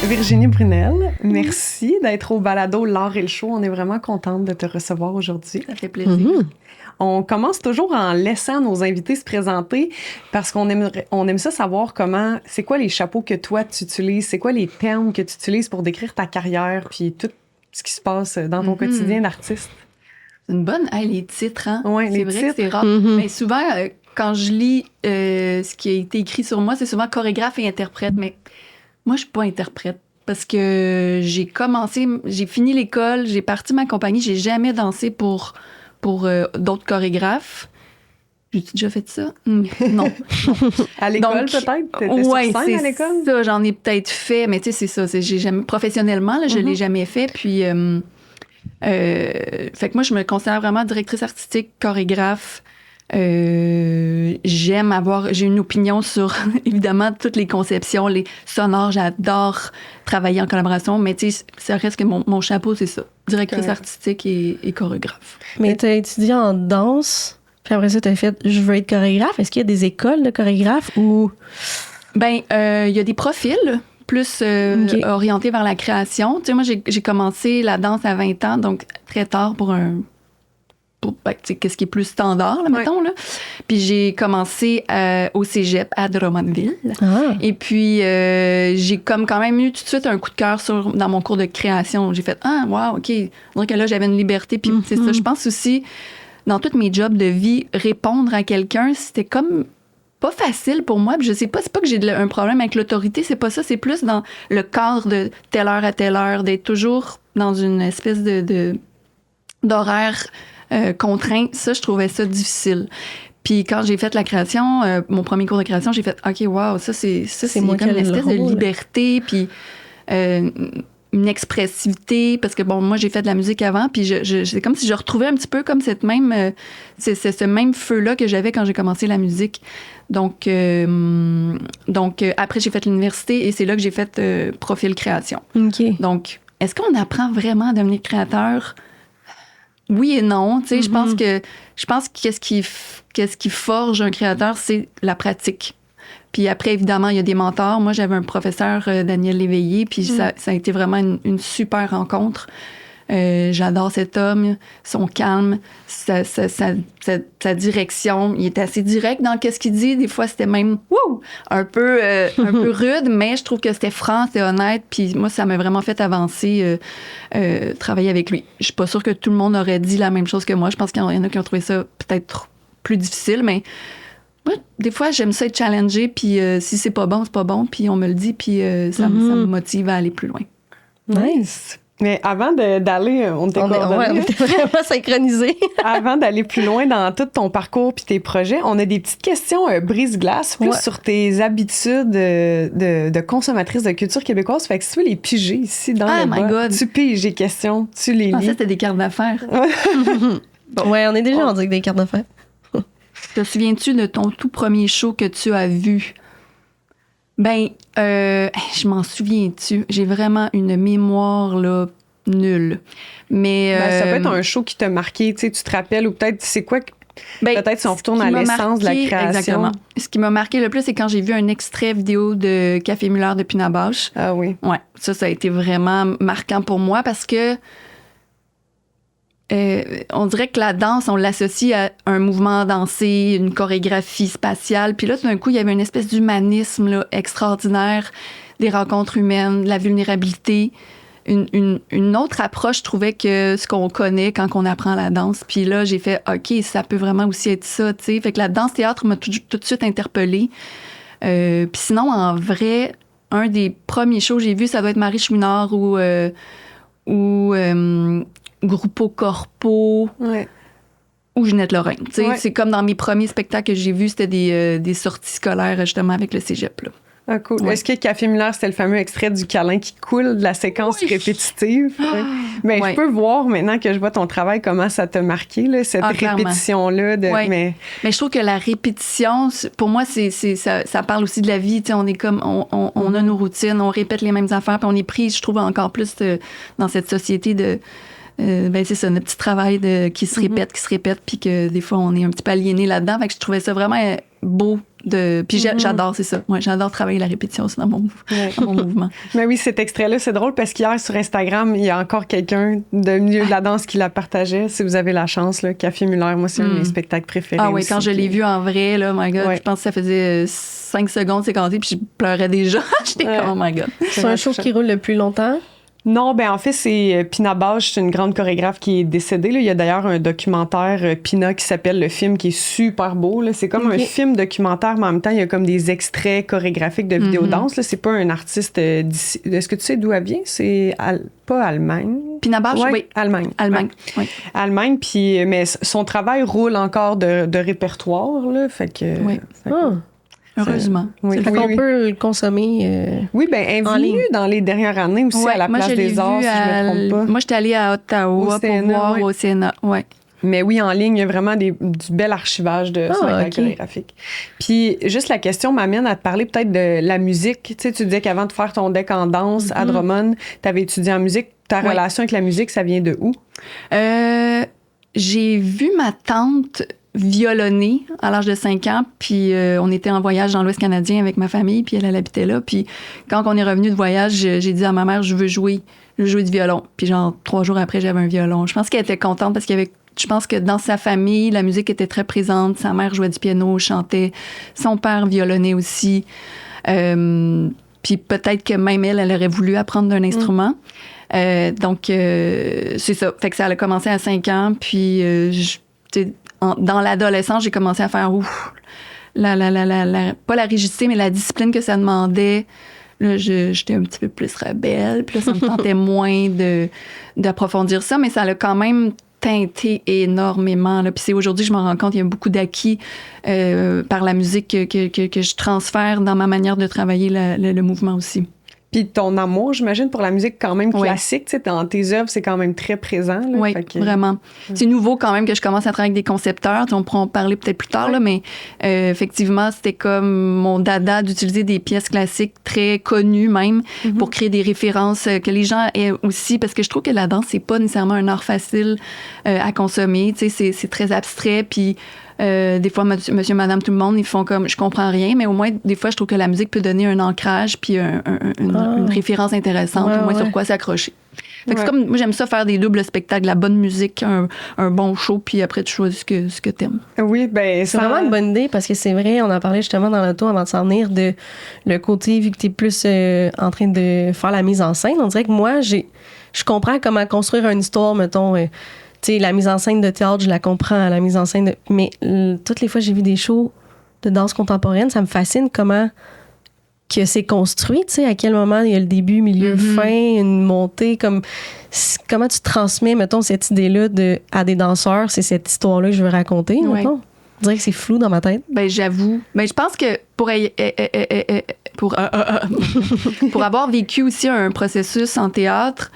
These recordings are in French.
Virginie Brunel, merci d'être au balado L'Art et le show. On est vraiment contente de te recevoir aujourd'hui. Ça fait plaisir. On commence toujours en laissant nos invités se présenter parce qu'on aime ça savoir c'est quoi les chapeaux que toi tu utilises, c'est quoi les termes que tu utilises pour décrire ta carrière puis tout ce qui se passe dans ton quotidien d'artiste. C'est une bonne... les titres, hein? Ouais, c'est les vrai titres. que c'est rare. Mais souvent, quand je lis ce qui a été écrit sur moi, c'est souvent chorégraphe et interprète. Mais moi, je suis pas interprète parce que j'ai fini l'école, j'ai parti ma compagnie, j'ai jamais dansé pour d'autres chorégraphes. J'ai déjà fait ça? Non. À l'école, peut-être? T'étais sur scène à l'école? Ça, j'en ai peut-être fait, mais tu sais, c'est ça. J'ai jamais, professionnellement, là, je l'ai jamais fait. Puis, fait que moi, je me considère vraiment directrice artistique, chorégraphe. J'ai une opinion sur, évidemment, toutes les conceptions, les sonores. J'adore travailler en collaboration, mais tu sais, ça reste que mon chapeau, c'est ça. Directrice artistique et chorégraphe. Mais tu as étudié en danse, puis après ça, tu as fait « je veux être chorégraphe ». Est-ce qu'il y a des écoles de chorégraphes ou... Ben, il y a des profils plus orientés vers la création. Tu sais, moi, j'ai commencé la danse à 20 ans, donc très tard qu'est-ce qui est plus standard, là, mettons. Là. Puis j'ai commencé au cégep à Drummondville. Et puis, j'ai quand même eu tout de suite un coup de cœur dans mon cours de création. J'ai fait « Ah, wow, OK. » On dirait que là, j'avais une liberté. Puis c'est ça, je pense aussi, dans tous mes jobs de vie, répondre à quelqu'un, c'était comme pas facile pour moi. Puis je sais pas, c'est pas que j'ai un problème avec l'autorité, c'est pas ça. C'est plus dans le cadre de telle heure à telle heure, d'être toujours dans une espèce d'horaire contraint. Ça, je trouvais ça difficile. Puis quand j'ai fait la création, mon premier cours de création, j'ai fait « OK, wow, ça, c'est comme une espèce de liberté, puis une expressivité. » Parce que, bon, moi, j'ai fait de la musique avant, puis c'est comme si je retrouvais un petit peu comme ce même feu-là que j'avais quand j'ai commencé la musique. Donc après, j'ai fait l'université et c'est là que j'ai fait profil création. OK. Donc, est-ce qu'on apprend vraiment à devenir créateur? Oui et non. Tu sais, je pense que qu'est-ce qui forge un créateur, c'est la pratique. Puis après, évidemment, il y a des mentors. Moi, j'avais un professeur, Daniel Léveillé, puis ça a été vraiment une super rencontre. J'adore cet homme, son calme, sa direction. Il est assez direct dans ce qu'il dit. Des fois, c'était même un peu rude, mais je trouve que c'était franc, c'était honnête. Puis moi, ça m'a vraiment fait avancer, travailler avec lui. Je suis pas sûre que tout le monde aurait dit la même chose que moi. Je pense qu'il y en a qui ont trouvé ça peut-être plus difficile, mais moi, des fois, j'aime ça être challengée. Puis si c'est pas bon, c'est pas bon. Puis on me le dit, puis ça me motive à aller plus loin. Nice! Mais avant d'aller, on était vraiment synchronisés. Avant d'aller plus loin dans tout ton parcours puis tes projets, on a des petites questions brise-glace plus sur tes habitudes de consommatrice de culture québécoise. Fait que si tu veux les piger ici dans le bas, tu piges les questions, tu les lis. Je pensais que c'était des cartes d'affaires. Ouais, on est déjà rendu avec des cartes d'affaires. Te souviens-tu de ton tout premier show que tu as vu? Ben, je m'en souviens-tu. J'ai vraiment une mémoire là, nulle. Mais ça peut être un show qui t'a marqué, tu te rappelles, ou peut-être, c'est quoi? Peut-être si on retourne à l'essence de la création. Exactement. Ce qui m'a marqué le plus, c'est quand j'ai vu un extrait vidéo de Café Muller de Pina Bausch. Ah oui. Ouais, ça a été vraiment marquant pour moi parce que on dirait que la danse, on l'associe à un mouvement dansé, une chorégraphie spatiale. Puis là, tout d'un coup, il y avait une espèce d'humanisme là, extraordinaire, des rencontres humaines, de la vulnérabilité. Une autre approche, je trouvais, que ce qu'on connaît quand on apprend la danse. Puis là, j'ai fait « OK, ça peut vraiment aussi être ça. » Fait que la danse-théâtre m'a tout de suite interpellée. Puis sinon, en vrai, un des premiers shows que j'ai vu, ça doit être Marie Chouinard ou Groupo Corpo ou Ginette Lorraine. C'est comme dans mes premiers spectacles que j'ai vus, c'était des sorties scolaires justement avec le cégep. Là. Ah, cool. Ouais. Est-ce que Café Muller, c'était le fameux extrait du câlin qui coule de la séquence répétitive? Mais je peux voir maintenant que je vois ton travail, comment ça t'a marqué, là, cette répétition-là. Mais je trouve que la répétition, pour moi, ça parle aussi de la vie. On est comme, on a nos routines, on répète les mêmes affaires, puis on est pris, je trouve, encore plus dans cette société de... c'est ça, notre petit travail qui se répète, puis que des fois, on est un petit peu aliéné là-dedans. Fait que je trouvais ça vraiment beau. Puis j'adore, c'est ça. Ouais, j'adore travailler la répétition aussi dans mon mouvement. Mais oui, cet extrait-là, c'est drôle parce qu'hier, sur Instagram, il y a encore quelqu'un de milieu de la danse qui la partageait. Si vous avez la chance, là, Café Muller, moi, c'est un de mes spectacles préférés. Ah oui, aussi, quand je l'ai vu en vrai, là, my God, je pense que ça faisait 5 secondes, c'est compté, puis je pleurais déjà. J'étais comme, oh my God. C'est un show qui roule le plus longtemps? Non, ben en fait, c'est Pina Bausch, c'est une grande chorégraphe qui est décédée. Là. Il y a d'ailleurs un documentaire Pina qui s'appelle Le Film, qui est super beau. Là. C'est comme un film documentaire, mais en même temps, il y a comme des extraits chorégraphiques de vidéodanse. Là. C'est pas un artiste d'ici. Est-ce que tu sais d'où elle vient? C'est pas Allemagne. Pina Bausch, oui. Allemagne. Oui. Allemagne, puis mais son travail roule encore de répertoire. Là, fait que... Oui. Heureusement. Oui. Fait qu'on peut le consommer oui, bien, elle est venue dans les dernières années aussi à la Place des Arts, si je ne me trompe pas. Moi, j'étais allée à Ottawa pour voir au Sénat. Ouais. Mais oui, en ligne, il y a vraiment du bel archivage de spectacles chorégraphiques. Puis, juste la question m'amène à te parler peut-être de la musique. Tu sais, tu disais qu'avant de faire ton deck en danse à Drummond, tu avais étudié en musique. Ta relation avec la musique, ça vient de où? J'ai vu ma tante violonner à l'âge de 5 ans, puis on était en voyage dans l'Ouest canadien avec ma famille, puis elle habitait là, puis quand on est revenu de voyage, j'ai dit à ma mère, je veux jouer du violon. Puis genre 3 jours après, j'avais un violon. Je pense qu'elle était contente parce je pense que dans sa famille, la musique était très présente. Sa mère jouait du piano, chantait. Son père violonnait aussi. Puis peut-être que même elle aurait voulu apprendre d'un instrument. Donc, c'est ça. Fait que ça a commencé à 5 ans, puis dans l'adolescence, j'ai commencé à faire pas la rigidité, mais la discipline que ça demandait. Là, j'étais un petit peu plus rebelle. Puis là, ça me tentait moins d'approfondir ça, mais ça a quand même teinté énormément. Là. Puis c'est aujourd'hui, je me rends compte, il y a beaucoup d'acquis par la musique que je transfère dans ma manière de travailler le mouvement aussi. Puis ton amour, j'imagine, pour la musique quand même classique, tu sais, dans tes œuvres, c'est quand même très présent. Là, oui, vraiment. C'est nouveau quand même que je commence à travailler avec des concepteurs. On pourra en parler peut-être plus tard, là, mais effectivement, c'était comme mon dada d'utiliser des pièces classiques très connues même pour créer des références que les gens aient aussi, parce que je trouve que la danse, c'est pas nécessairement un art facile à consommer. Tu sais, c'est très abstrait, puis des fois, monsieur, madame, tout le monde, ils font comme, je comprends rien, mais au moins, des fois, je trouve que la musique peut donner un ancrage puis une référence intéressante, au moins sur quoi s'accrocher. Fait que c'est comme, moi, j'aime ça faire des doubles spectacles, la bonne musique, un bon show, puis après, tu choisis ce que t'aimes. Oui, ben c'est vraiment une bonne idée, parce que c'est vrai, on en parlait justement dans l'auto avant de s'en venir, de le côté, vu que t'es plus en train de faire la mise en scène, on dirait que moi, je comprends comment construire une histoire, mettons... Tu sais, la mise en scène de théâtre, je la comprends, la mise en scène mais toutes les fois j'ai vu des shows de danse contemporaine, ça me fascine comment que c'est construit, tu sais, à quel moment il y a le début, milieu, fin, une montée, comment tu transmets, mettons, cette idée-là à des danseurs, c'est cette histoire-là que je veux raconter, mettons. Je dirais que c'est flou dans ma tête. Ben j'avoue. Ben je pense que pour avoir vécu aussi un processus en théâtre,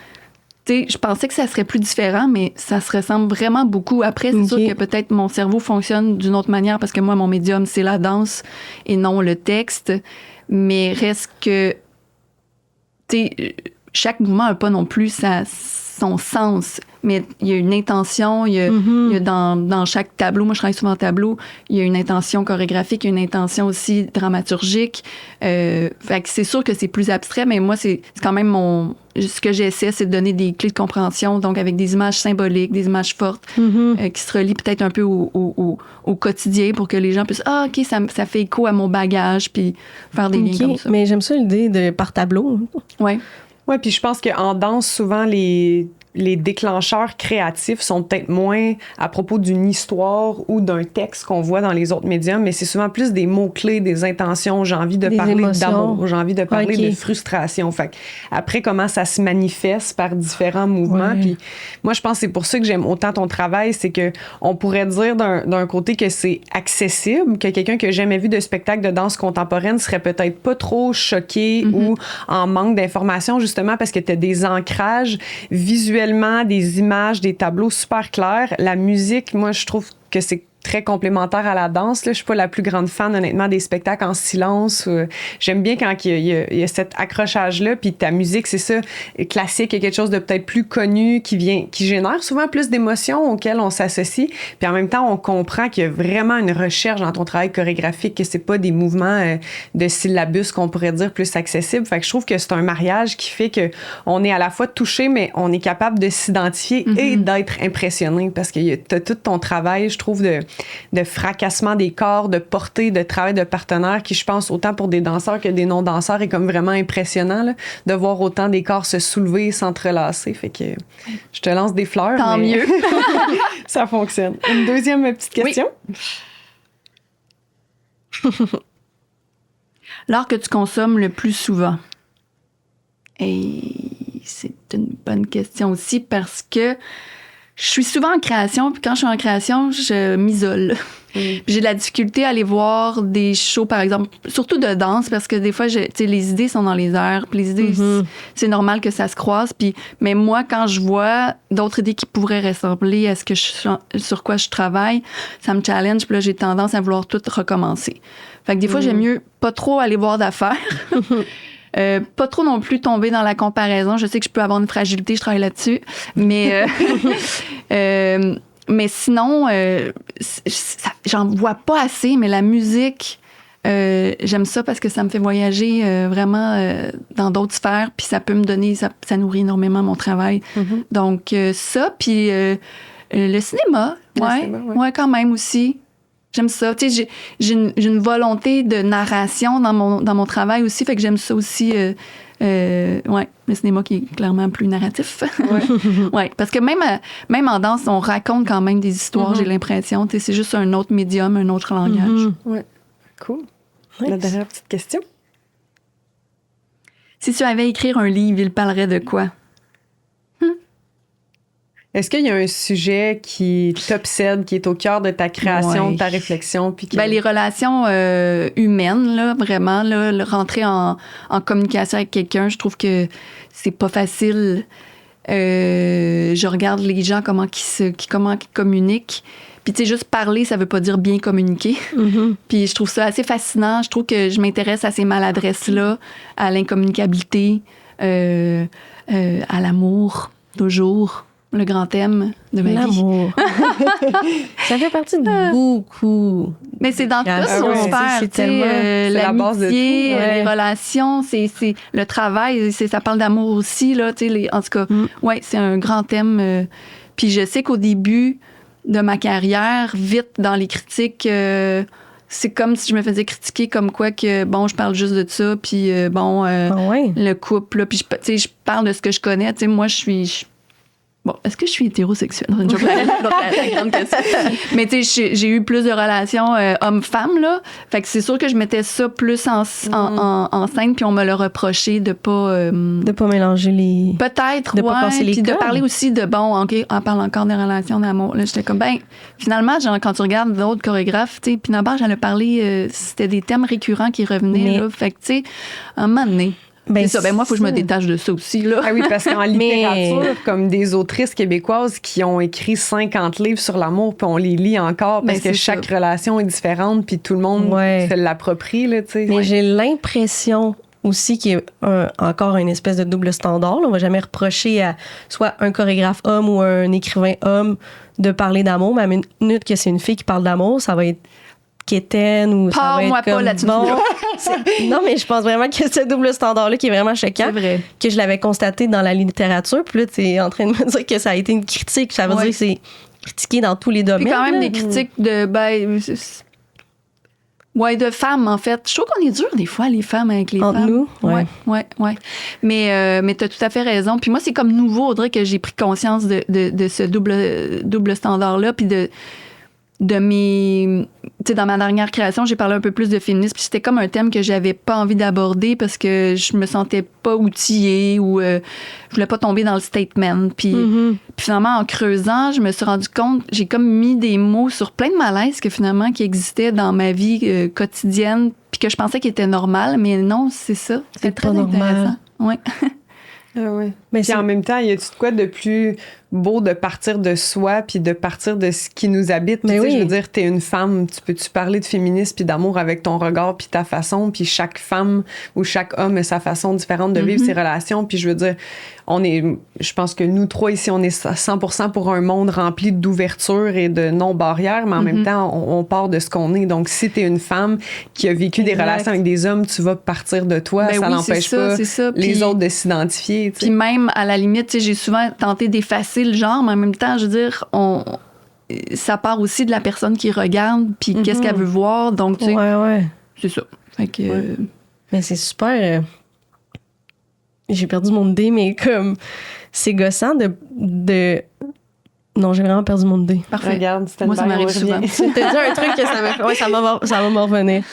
je pensais que ça serait plus différent, mais ça se ressemble vraiment beaucoup. Après, c'est sûr que peut-être mon cerveau fonctionne d'une autre manière parce que moi, mon médium, c'est la danse et non le texte. Mais reste que, chaque mouvement n'a pas non plus son sens. Mais il y a une intention, il y a dans chaque tableau, moi je travaille souvent en tableau, il y a une intention chorégraphique, il y a une intention aussi dramaturgique. Fait que c'est sûr que c'est plus abstrait, mais moi c'est quand même ce que j'essaie, c'est de donner des clés de compréhension, donc avec des images symboliques, des images fortes, qui se relient peut-être un peu au quotidien pour que les gens puissent OK, ça fait écho à mon bagage, puis faire des liens comme ça. Mais j'aime ça l'idée de par tableau. Oui. Oui, puis je pense qu'en danse, souvent, les déclencheurs créatifs sont peut-être moins à propos d'une histoire ou d'un texte qu'on voit dans les autres médiums, mais c'est souvent plus des mots-clés, des intentions. J'ai envie de parler d'amour, j'ai envie de parler de frustration. Fait après, comment ça se manifeste par différents mouvements. Puis moi, je pense que c'est pour ça que j'aime autant ton travail, c'est que on pourrait dire d'un côté que c'est accessible, que quelqu'un qui n'a jamais vu de spectacle de danse contemporaine serait peut-être pas trop choqué ou en manque d'informations, justement parce que tu as des ancrages visuels, des images, des tableaux super clairs. La musique, moi, je trouve que c'est très complémentaire à la danse. Là. Je suis pas la plus grande fan, honnêtement, des spectacles en silence. J'aime bien quand il y a cet accrochage-là, puis ta musique, c'est ça, classique, il y a quelque chose de peut-être plus connu qui génère souvent plus d'émotions auxquelles on s'associe. Puis en même temps, on comprend qu'il y a vraiment une recherche dans ton travail chorégraphique, que c'est pas des mouvements de syllabus qu'on pourrait dire plus accessibles. Fait que je trouve que c'est un mariage qui fait que on est à la fois touché, mais on est capable de s'identifier et d'être impressionné, parce que t'as tout ton travail, je trouve, de fracassement des corps, de portée, de travail de partenaire qui, je pense, autant pour des danseurs que des non-danseurs, est comme vraiment impressionnant, là, de voir autant des corps se soulever, s'entrelacer. Fait que je te lance des fleurs. Tant mieux. Ça fonctionne. Une deuxième petite question. Oui. L'art que tu consommes le plus souvent? Et c'est une bonne question aussi parce que je suis souvent en création, puis quand je suis en création, je m'isole. Puis j'ai de la difficulté à aller voir des shows, par exemple, surtout de danse, parce que des fois, les idées sont dans les airs, puis les idées, c'est normal que ça se croise. Mais moi, quand je vois d'autres idées qui pourraient ressembler à sur quoi je travaille, ça me challenge, puis là, j'ai tendance à vouloir tout recommencer. Fait que des fois, j'aime mieux pas trop aller voir d'affaires. Pas trop non plus tomber dans la comparaison. Je sais que je peux avoir une fragilité, je travaille là-dessus. Mais sinon, j'en vois pas assez. Mais la musique, j'aime ça parce que ça me fait voyager vraiment dans d'autres sphères. Puis ça peut me donner, ça nourrit énormément mon travail. Donc ça, puis le cinéma, ouais, quand même aussi. J'aime ça. Tu sais, j'ai une volonté de narration dans mon travail aussi, fait que j'aime ça aussi. Le cinéma qui est clairement plus narratif. Ouais, parce que même en danse, on raconte quand même des histoires, j'ai l'impression. Tu sais, c'est juste un autre médium, un autre langage. Ouais, cool. La dernière petite question. Si tu avais écrit un livre, il parlerait de quoi? Est-ce qu'il y a un sujet qui t'obsède, qui est au cœur de ta création, de ta réflexion? Puis les relations humaines, là, vraiment, là, rentrer en communication avec quelqu'un, je trouve que c'est pas facile. Je regarde les gens, comment ils communiquent. Puis, tu sais, juste parler, ça veut pas dire bien communiquer. Puis, je trouve ça assez fascinant. Je trouve que je m'intéresse à ces maladresses-là, à l'incommunicabilité, à l'amour, toujours. Le grand thème de ma vie. L'amour. Ça fait partie de beaucoup. Mais c'est dans toutes nos sphères. C'est la base de tout. Les relations, c'est le travail. Ça parle d'amour aussi. Là, en tout cas, c'est un grand thème. Puis je sais qu'au début de ma carrière, vite dans les critiques, c'est comme si je me faisais critiquer comme quoi que, bon, je parle juste de ça, puis le couple, là, puis je parle de ce que je connais. Moi, je suis... Bon, est-ce que je suis hétérosexuelle? Mais tu sais, j'ai eu plus de relations hommes-femmes, là. Fait que c'est sûr que je mettais ça plus en scène, puis on me le reprochait de pas... de pas mélanger les... Peut-être, de pas passer les puis codes. de parler aussi de, bon, OK, on parle encore des relations d'amour. Là, j'étais comme, ben, finalement, genre, quand tu regardes d'autres chorégraphes, tu sais, Pina Bausch, j'en ai parlé, c'était des thèmes récurrents qui revenaient, là. Fait que, tu sais, à un moment donné... c'est ça. Ben moi, il faut que je me détache de ça aussi, là. Ah oui, parce qu'en littérature, comme des autrices québécoises qui ont écrit 50 livres sur l'amour, puis on les lit encore parce que chaque relation est différente, puis tout le monde se l'approprie, là, tu sais. Mais j'ai l'impression aussi qu'il y a encore une espèce de double standard. Là. On va jamais reprocher à soit un chorégraphe homme ou un écrivain homme de parler d'amour, mais à la minute que c'est une fille qui parle d'amour, ça va être quétaine ou ça va être moi comme pas là-dessus. Bon, non, mais je pense vraiment que ce double standard-là qui est vraiment choquant. C'est vrai. Que je l'avais constaté dans la littérature. Puis là, tu es en train de me dire que ça a été une critique. Ça veut dire que c'est critiqué dans tous les domaines. Puis quand même des critiques de... de femmes, en fait. Je trouve qu'on est dur des fois, les femmes, avec les Entre femmes. nous, ouais. Mais tu as tout à fait raison. Puis moi, c'est comme nouveau, Audrey, que j'ai pris conscience de ce double standard-là, puis de mes... Tu sais, dans ma dernière création, j'ai parlé un peu plus de féminisme, puis c'était comme un thème que j'avais pas envie d'aborder parce que je me sentais pas outillée ou je voulais pas tomber dans le statement. Puis finalement, en creusant, je me suis rendu compte, j'ai comme mis des mots sur plein de malaises qui existaient dans ma vie quotidienne, puis que je pensais qu'ils étaient normales, mais non, c'est ça. C'est très pas intéressant. normal. Ouais. Ah ouais. Mais puis en même temps, y a-tu de quoi de plus beau de partir de soi puis de partir de ce qui nous habite. Puis, je veux dire, t'es une femme, tu peux-tu parler de féminisme puis d'amour avec ton regard puis ta façon, puis chaque femme ou chaque homme a sa façon différente de vivre ses relations. Puis je veux dire, je pense que nous trois ici, on est 100% pour un monde rempli d'ouverture et de non-barrières, mais en même temps, on part de ce qu'on est. Donc, si t'es une femme qui a vécu des relations avec des hommes, tu vas partir de toi. Ça n'empêche pas les autres de s'identifier. Puis même, à la limite, j'ai souvent tenté d'effacer le genre, mais en même temps, je veux dire, ça part aussi de la personne qui regarde, puis qu'est-ce qu'elle veut voir. Donc, tu sais, c'est ça. Fait que, mais c'est super... J'ai perdu mon idée, mais comme... C'est gossant de... Non, j'ai vraiment perdu mon idée. Parfait. Regarde, c'était moi, ça m'arrive souvent. T'as dit un truc que ça m'a fait... Ouais, ça va me revenir.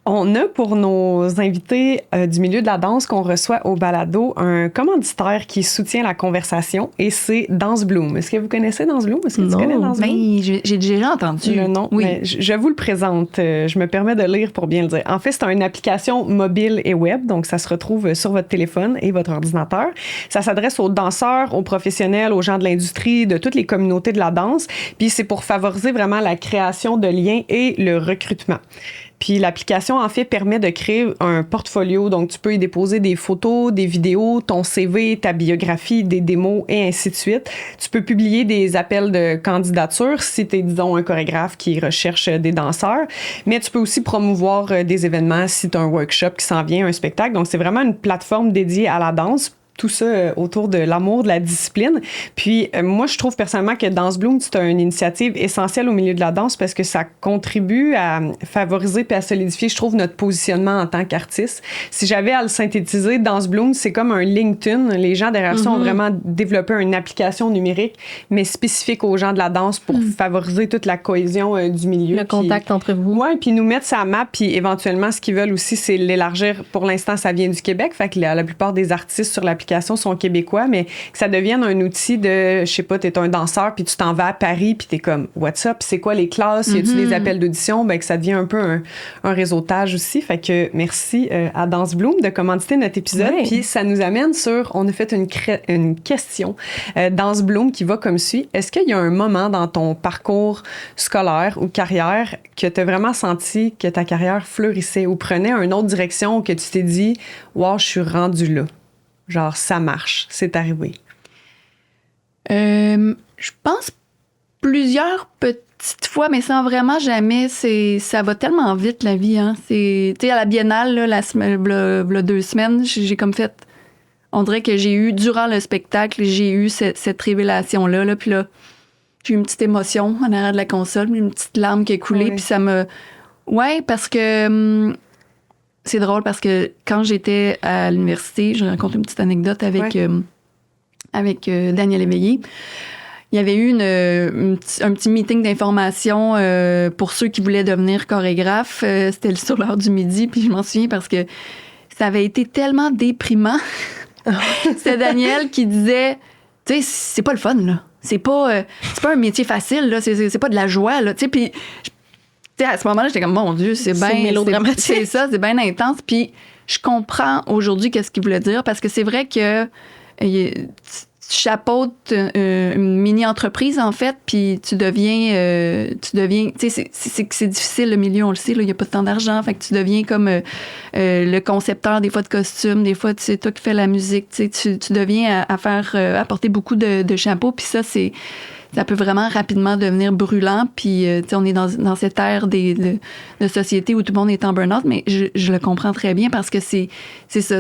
On a pour nos invités du milieu de la danse qu'on reçoit au balado un commanditaire qui soutient la conversation et c'est Danse Bloom. Est-ce que vous connaissez Danse Bloom? Est-ce que tu connais Danse Bloom? Ben, j'ai déjà entendu. Le nom, oui. Mais je vous le présente. Je me permets de lire pour bien le dire. En fait, c'est une application mobile et web, donc ça se retrouve sur votre téléphone et votre ordinateur. Ça s'adresse aux danseurs, aux professionnels, aux gens de l'industrie, de toutes les communautés de la danse. Puis c'est pour favoriser vraiment la création de liens et le recrutement. Puis l'application, en fait, permet de créer un portfolio. Donc, tu peux y déposer des photos, des vidéos, ton CV, ta biographie, des démos et ainsi de suite. Tu peux publier des appels de candidature si tu es, disons, un chorégraphe qui recherche des danseurs. Mais tu peux aussi promouvoir des événements si tu as un workshop qui s'en vient, un spectacle. Donc, c'est vraiment une plateforme dédiée à la danse. Tout ça autour de l'amour de la discipline. Puis moi, je trouve personnellement que Danse Bloom, c'est une initiative essentielle au milieu de la danse parce que ça contribue à favoriser puis à solidifier, je trouve, notre positionnement en tant qu'artiste. Si j'avais à le synthétiser, Danse Bloom, c'est comme un LinkedIn. Les gens derrière ça ont vraiment développé une application numérique, mais spécifique aux gens de la danse pour favoriser toute la cohésion du milieu. Le contact entre vous. Oui, puis nous mettre sa map, puis éventuellement, ce qu'ils veulent aussi, c'est l'élargir. Pour l'instant, ça vient du Québec, fait que la plupart des artistes sur l'application sont québécois, mais que ça devienne un outil de, je sais pas, t'es un danseur, puis tu t'en vas à Paris, puis t'es comme, what's up, c'est quoi les classes, y a-tu des appels d'audition, ben que ça devient un peu un réseautage aussi. Fait que merci à Danse Bloom de commanditer notre épisode, puis ça nous amène sur, on a fait une question Danse Bloom qui va comme suit. Est-ce qu'il y a un moment dans ton parcours scolaire ou carrière que t'as vraiment senti que ta carrière fleurissait ou prenait une autre direction, que tu t'es dit, wow, je suis rendu là? Genre, ça marche, c'est arrivé. Je pense plusieurs petites fois, mais sans vraiment jamais. Ça va tellement vite, la vie. Hein. Tu sais, à la Biennale, là, la 2 semaines, j'ai comme fait... On dirait que j'ai eu, durant le spectacle, j'ai eu cette révélation-là. Là, puis là, j'ai eu une petite émotion en arrière de la console, une petite larme qui a coulé, puis ça me... Ouais, parce que... c'est drôle parce que quand j'étais à l'université, je raconte une petite anecdote avec Daniel Éveillé. Il y avait eu un petit meeting d'information pour ceux qui voulaient devenir chorégraphe. C'était sur l'heure du midi, puis je m'en souviens parce que ça avait été tellement déprimant. C'était Daniel qui disait, tu sais, c'est pas le fun, là. C'est pas un métier facile, là. C'est pas de la joie, là. Tu sais, puis... à ce moment-là, j'étais comme, mon Dieu, c'est bien mélodramatique. C'est ça, c'est bien intense. Puis je comprends aujourd'hui qu'est-ce qu'il voulait dire parce que c'est vrai que tu chapeautes une mini-entreprise, en fait, puis tu deviens tu sais, c'est difficile, le milieu, on le sait, il n'y a pas tant d'argent, fait que tu deviens comme le concepteur, des fois, de costumes, des fois, c'est toi qui fais la musique, tu sais, tu deviens à porter beaucoup de chapeaux, puis ça peut vraiment rapidement devenir brûlant. Puis, on est dans cette ère de société où tout le monde est en burn-out, mais je le comprends très bien parce que c'est ça.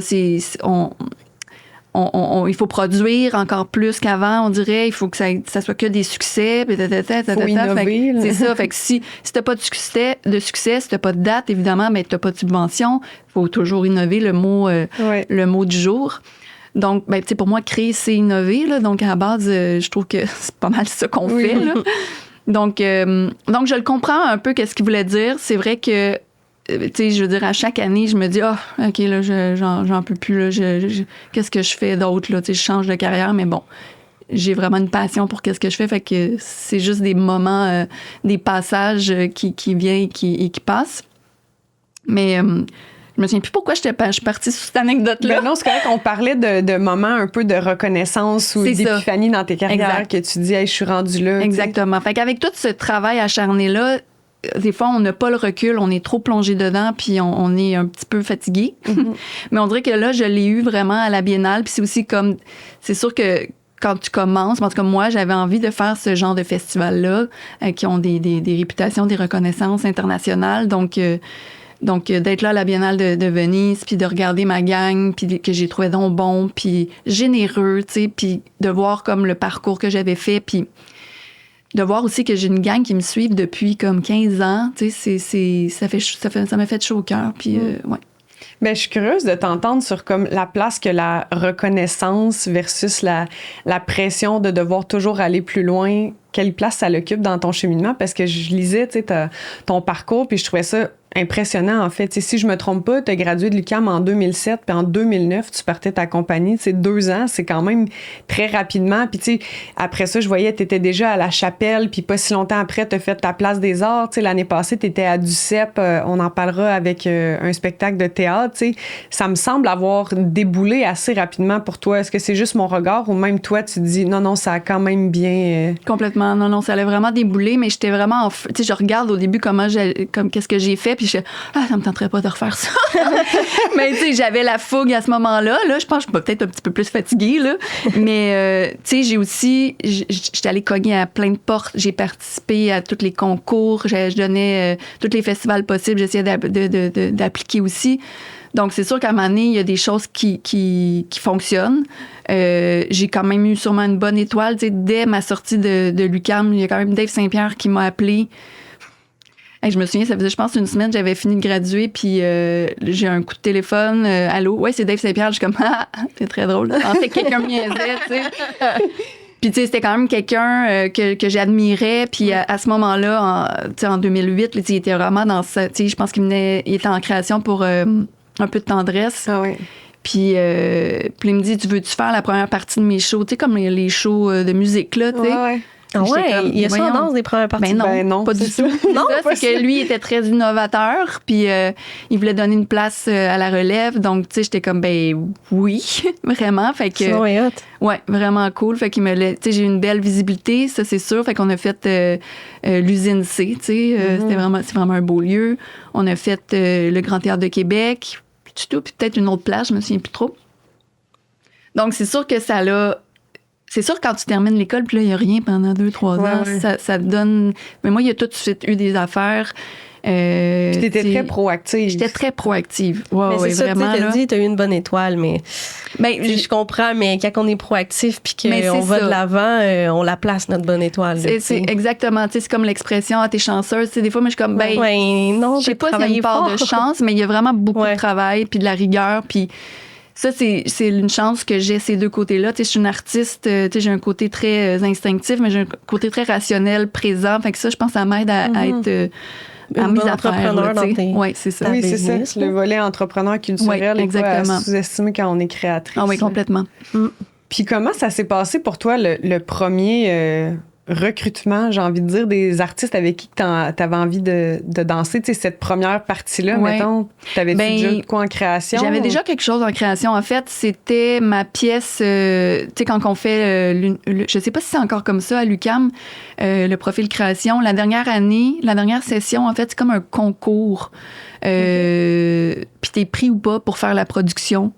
Il faut produire encore plus qu'avant, on dirait. Il faut que ça soit que des succès. Il faut innover. C'est ça. Fait que si t'as pas de succès, si t'as pas de date, évidemment, mais t'as pas de subvention, il faut toujours innover, le mot du jour. Donc, ben, tu sais, pour moi, créer, c'est innover. Là. Donc, à la base, je trouve que c'est pas mal ça qu'on fait. Là. Donc, je le comprends un peu qu'est-ce qu'il voulait dire. C'est vrai que, tu sais, je veux dire, à chaque année, je me dis, OK, là, j'en peux plus. Là, qu'est-ce que je fais d'autre? Là? Tu sais, je change de carrière, mais bon, j'ai vraiment une passion pour qu'est-ce que je fais. Fait que c'est juste des moments, des passages qui viennent et qui passent. Mais... Je me souviens plus pourquoi je suis partie sur cette anecdote-là. Ben non, c'est correct qu'on parlait de moments un peu de reconnaissance ou d'épiphanie dans tes carrières, que tu dis, hey, je suis rendue là. Exactement. Fait qu'avec tout ce travail acharné-là, des fois, on n'a pas le recul, on est trop plongé dedans, puis on est un petit peu fatigué. Mais on dirait que là, je l'ai eu vraiment à la Biennale. Puis c'est aussi comme... C'est sûr que quand tu commences, en tout cas, moi, j'avais envie de faire ce genre de festival-là qui ont des réputations, des reconnaissances internationales. Donc d'être là à la Biennale de Venise, puis de regarder ma gang, puis que j'ai trouvé donc bon, puis généreux, tu sais, puis de voir comme le parcours que j'avais fait, puis de voir aussi que j'ai une gang qui me suit depuis comme 15 ans, tu sais, ça m'a fait chaud au cœur, puis ouais. Ben, je suis curieuse de t'entendre sur comme la place que la reconnaissance versus la pression de devoir toujours aller plus loin, quelle place ça l'occupe dans ton cheminement, parce que je lisais, tu sais, ton parcours, puis je trouvais ça impressionnant, en fait. T'sais, si je me trompe pas, tu as gradué de l'UQAM en 2007, puis en 2009, tu partais ta compagnie. C'est 2 ans, c'est quand même très rapidement. Puis, tu sais, après ça, je voyais, tu étais déjà à la Chapelle, puis pas si longtemps après, tu as fait ta place des arts. Tu sais, l'année passée, tu étais à Duceppe. On en parlera avec un spectacle de théâtre. Tu sais, ça me semble avoir déboulé assez rapidement pour toi. Est-ce que c'est juste mon regard ou même toi, tu te dis non, ça a quand même bien. Complètement. Non, ça allait vraiment débouler, mais j'étais vraiment tu sais, je regarde au début qu'est-ce que j'ai fait, puis je ça me tenterait pas de refaire ça. Mais tu sais, j'avais la fougue à ce moment-là. Là, je pense que je suis peut-être un petit peu plus fatiguée, là. Mais tu sais, j'étais allée cogner à plein de portes. J'ai participé à tous les concours. Je donnais tous les festivals possibles. J'essayais d'appliquer aussi. Donc, c'est sûr qu'à un moment donné, il y a des choses qui fonctionnent. J'ai quand même eu sûrement une bonne étoile. Tu sais, dès ma sortie de l'UQAM, il y a quand même Dave Saint-Pierre qui m'a appelé. Hey, je me souviens, ça faisait, je pense, une semaine, j'avais fini de graduer, puis j'ai un coup de téléphone. Allô? Ouais, c'est Dave Saint-Pierre. Je suis comme, c'est très drôle. Je pensais que quelqu'un me niaisait, tu sais. Puis, tu sais, c'était quand même quelqu'un que j'admirais. Puis, à ce moment-là, en 2008, là, il était vraiment dans ça. Tu sais, je pense qu'il était en création pour un peu de tendresse. Ah oui. Puis il me dit, tu veux-tu faire la première partie de mes shows? Tu sais, comme les shows de musique, là, tu sais. Ouais. Ah ouais, il y a ça en danse des premières parties. Ben non, pas du tout. Non, c'est que lui était très innovateur, puis il voulait donner une place à la relève. Donc, tu sais, j'étais comme, ben oui, vraiment. Fait que, c'est hot. Ouais, vraiment cool. Fait qu'il tu sais, j'ai eu une belle visibilité, ça c'est sûr. Fait qu'on a fait l'usine C, tu sais, c'est vraiment un beau lieu. On a fait le Grand Théâtre de Québec, puis peut-être une autre place, je me souviens plus trop. Donc, c'est sûr que ça l'a. C'est sûr, quand tu termines l'école, puis là, il n'y a rien pendant 2-3 ans, ça te donne... Mais moi, il y a tout de suite eu des affaires. Puis t'étais très proactive. J'étais très proactive. Ouais, mais c'est ça, vraiment. Tu as dit, tu as eu une bonne étoile, mais je comprends, mais quand on est proactif puis qu'on va de l'avant, on la place, notre bonne étoile. C'est exactement, c'est comme l'expression, t'es chanceuse. Des fois, moi, je suis comme, non, je sais pas s'il y a une part de chance, mais il y a vraiment beaucoup de travail, puis de la rigueur, puis... Ça, c'est une chance que j'ai ces deux côtés-là. Tu sais, je suis une artiste, j'ai un côté très instinctif, mais j'ai un côté très rationnel, présent. Fait que ça, je pense, ça m'aide à être à mes entrepreneur dans tes... Oui, c'est ça. Oui, c'est ça. Le volet entrepreneur culturel est pas à sous-estimer quand on est créatrice. Ah oui, complètement. Puis comment ça s'est passé pour toi, le premier... recrutement, j'ai envie de dire, des artistes avec qui t'avais envie de danser, tu sais, cette première partie-là, mettons, t'avais-tu déjà quoi en création? J'avais déjà quelque chose en création. En fait, c'était ma pièce, tu sais, quand on fait, je sais pas si c'est encore comme ça à l'UQAM, le profil création. La dernière session, en fait, c'est comme un concours. Puis t'es pris ou pas pour faire la production.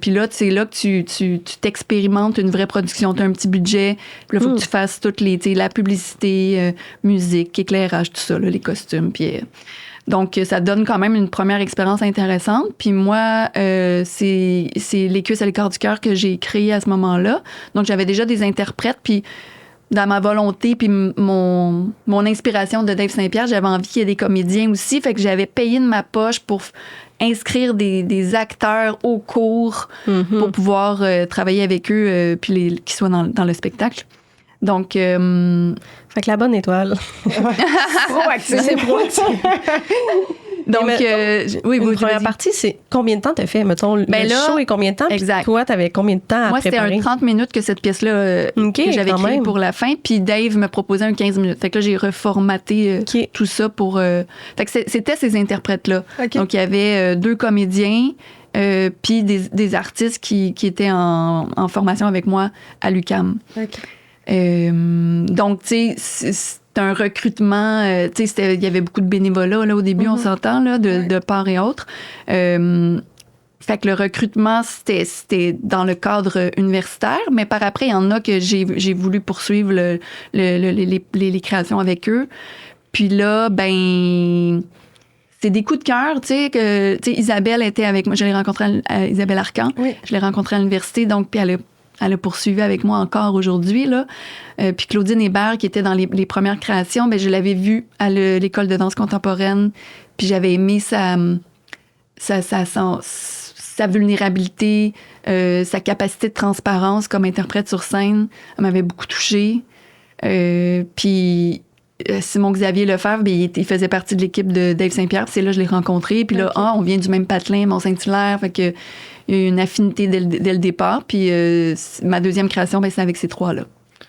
Puis là, c'est là que tu t'expérimentes une vraie production. Tu as un petit budget. Puis là, il faut que tu fasses toutes la publicité, musique, éclairage, tout ça, là, les costumes. Puis, donc, ça donne quand même une première expérience intéressante. Puis moi, c'est Les Cuisses à l'écart du cœur que j'ai créé à ce moment-là. Donc, j'avais déjà des interprètes. Puis dans ma volonté puis mon inspiration de Dave Saint-Pierre, j'avais envie qu'il y ait des comédiens aussi. Fait que j'avais payé de ma poche pour inscrire des acteurs au cours pour pouvoir travailler avec eux puis qu'ils soient dans le spectacle. Donc... Fait que la bonne étoile. Proactive. C'est proactif. Donc, oui, une vous première partie, c'est combien de temps t'as fait? Mettons, le show est combien de temps? Exact. Puis toi, t'avais combien de temps à Moi, préparer? c'était un 30 minutes que cette pièce-là que j'avais créée pour la fin. Puis Dave me proposait un 15 minutes. Fait que là, j'ai reformaté tout ça pour... Fait que c'était ces interprètes-là. Okay. Donc, il y avait 2 comédiens puis des artistes qui étaient en formation avec moi à l'UQAM. Okay. Donc, tu sais, c'est un recrutement. Tu sais, il y avait beaucoup de bénévolat là, au début, on s'entend, là, de part et autre. Fait que le recrutement, c'était dans le cadre universitaire, mais par après, il y en a que j'ai voulu poursuivre les créations avec eux. Puis là, ben, c'est des coups de cœur, tu sais, Isabelle était avec moi. Je l'ai rencontrée, Isabelle Arcan. Oui. Je l'ai rencontrée à l'université, donc, puis elle a poursuivi avec moi encore aujourd'hui, là. Puis Claudine Hébert, qui était dans les premières créations, ben, je l'avais vue à l'école de danse contemporaine, puis j'avais aimé sa vulnérabilité, sa capacité de transparence comme interprète sur scène. Elle m'avait beaucoup touchée. Puis Simon-Xavier Lefebvre, ben, il faisait partie de l'équipe de Dave Saint-Pierre. Puis c'est là que je l'ai rencontré. Puis là, on vient du même patelin, Mont-Saint-Hilaire. Fait que il y a une affinité dès le départ. Puis ma deuxième création, ben, c'est avec ces 3-là.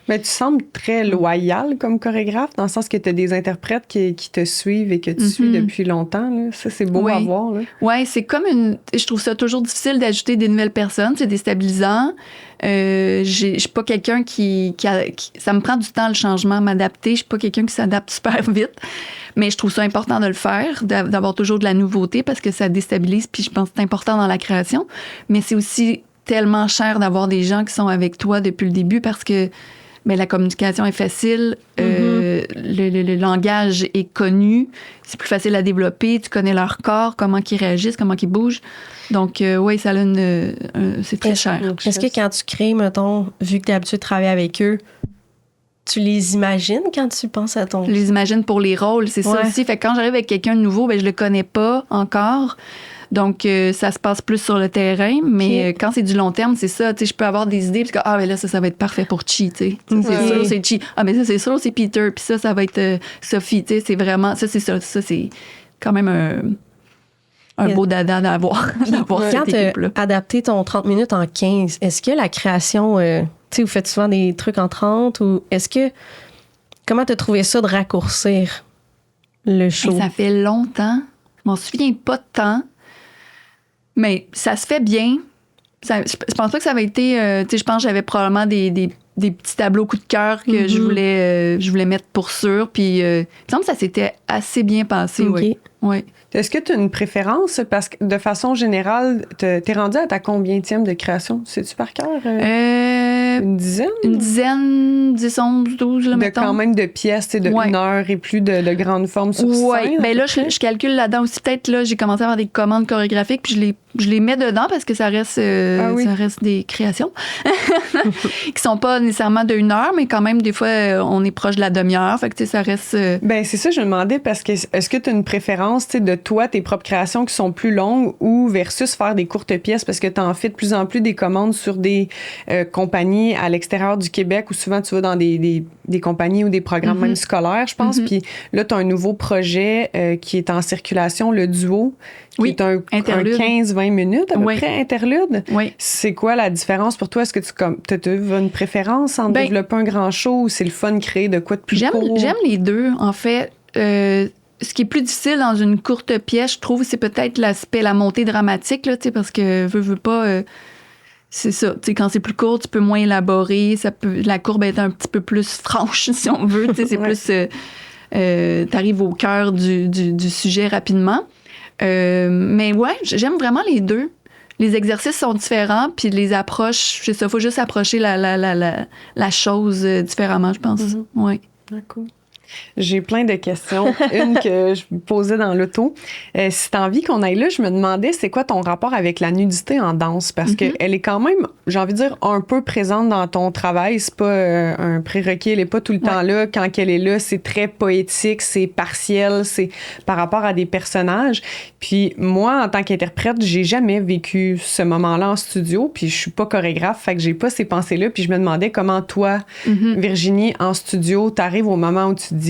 Mais tu sembles très loyal comme chorégraphe, dans le sens que tu as des interprètes qui te suivent et que tu suis depuis longtemps. Là. Ça, c'est beau à voir. Oui, c'est comme je trouve ça toujours difficile d'ajouter des nouvelles personnes. C'est déstabilisant. Je suis pas quelqu'un qui ça me prend du temps, le changement, m'adapter. Je suis pas quelqu'un qui s'adapte super vite. Mais je trouve ça important de le faire, d'avoir toujours de la nouveauté parce que ça déstabilise. Puis je pense que c'est important dans la création. Mais c'est aussi tellement cher d'avoir des gens qui sont avec toi depuis le début parce que mais la communication est facile, le langage est connu, c'est plus facile à développer, tu connais leur corps, comment ils réagissent, comment ils bougent. Donc, oui, ça a c'est très cher. Est-ce que quand tu crées, mettons, vu que tu es habitué de travailler avec eux, tu les imagines quand tu penses à ton... Je les imagine pour les rôles, c'est ça aussi. Fait que quand j'arrive avec quelqu'un de nouveau, ben, je le connais pas encore. Donc, ça se passe plus sur le terrain, mais quand c'est du long terme, c'est ça. Tu sais, je peux avoir des idées, puis mais là, ça va être parfait pour Chi, tu sais. C'est sûr, c'est Chi. Mais ça, c'est sûr, c'est Peter, puis ça va être Sophie, tu sais. C'est vraiment... Ça, c'est ça. Ça, c'est quand même un beau dada d'avoir cette équipe-là. Quand tu as adapté ton 30 minutes en 15, est-ce que la création... tu sais, vous faites souvent des trucs en 30, ou est-ce que... Comment tu as trouvé ça de raccourcir le show? Et ça fait longtemps. Je m'en souviens pas de temps. Mais ça se fait bien. Je pense pas que ça avait été... tu sais, je pense que j'avais probablement des petits tableaux coup de cœur que je voulais mettre pour sûr. Puis, il me semble que ça s'était assez bien passé, oui. Ouais. Est-ce que tu as une préférence? Parce que de façon générale, t'es rendu à ta combienième de création? C'est-tu par cœur? Une dizaine? Une dizaine, 10, 11, 12, là, mettons. Quand même de pièces, de 1 heure et plus de grandes formes sur scène. Oui, bien là, je calcule là-dedans aussi. Peut-être, là, j'ai commencé à avoir des commandes chorégraphiques, puis je les mets dedans parce que ça reste des créations qui sont pas nécessairement de 1 heure, mais quand même, des fois, on est proche de la demi-heure. Fait que, tu sais, ça reste... Ben c'est ça, je me demandais, parce que est-ce que tu as une préférence, tu sais, de toi, tes propres créations qui sont plus longues ou versus faire des courtes pièces, parce que tu en fais de plus en plus des commandes sur des compagnies à l'extérieur du Québec, ou souvent tu vas dans des compagnies ou des programmes même scolaires, je pense. Puis là, tu as un nouveau projet qui est en circulation, le duo, qui est un 15-20 minutes à peu près, interlude. Oui. C'est quoi la différence pour toi? Est-ce que tu as une préférence entre développer un grand show ou c'est le fun de créer de quoi de plus court? J'aime les deux, en fait. Ce qui est plus difficile dans une courte pièce, je trouve, c'est peut-être la montée dramatique, là, parce que veux pas... c'est ça. Quand c'est plus court, tu peux moins élaborer. La courbe est un petit peu plus franche, si on veut. C'est plus... t'arrives au cœur du sujet rapidement. Mais ouais, j'aime vraiment les deux. Les exercices sont différents, puis les approches, c'est ça, faut juste approcher la chose différemment, je pense. Ouais. D'accord. J'ai plein de questions. Une que je me posais dans l'auto. Si t'as envie qu'on aille là, je me demandais c'est quoi ton rapport avec la nudité en danse? Parce qu'elle est quand même, j'ai envie de dire, un peu présente dans ton travail. C'est pas un prérequis, elle est pas tout le temps là. Quand elle est là, c'est très poétique, c'est partiel, c'est par rapport à des personnages. Puis moi, en tant qu'interprète, j'ai jamais vécu ce moment-là en studio, puis je suis pas chorégraphe, fait que j'ai pas ces pensées-là. Puis je me demandais comment toi, Virginie, en studio, t'arrives au moment où tu te dis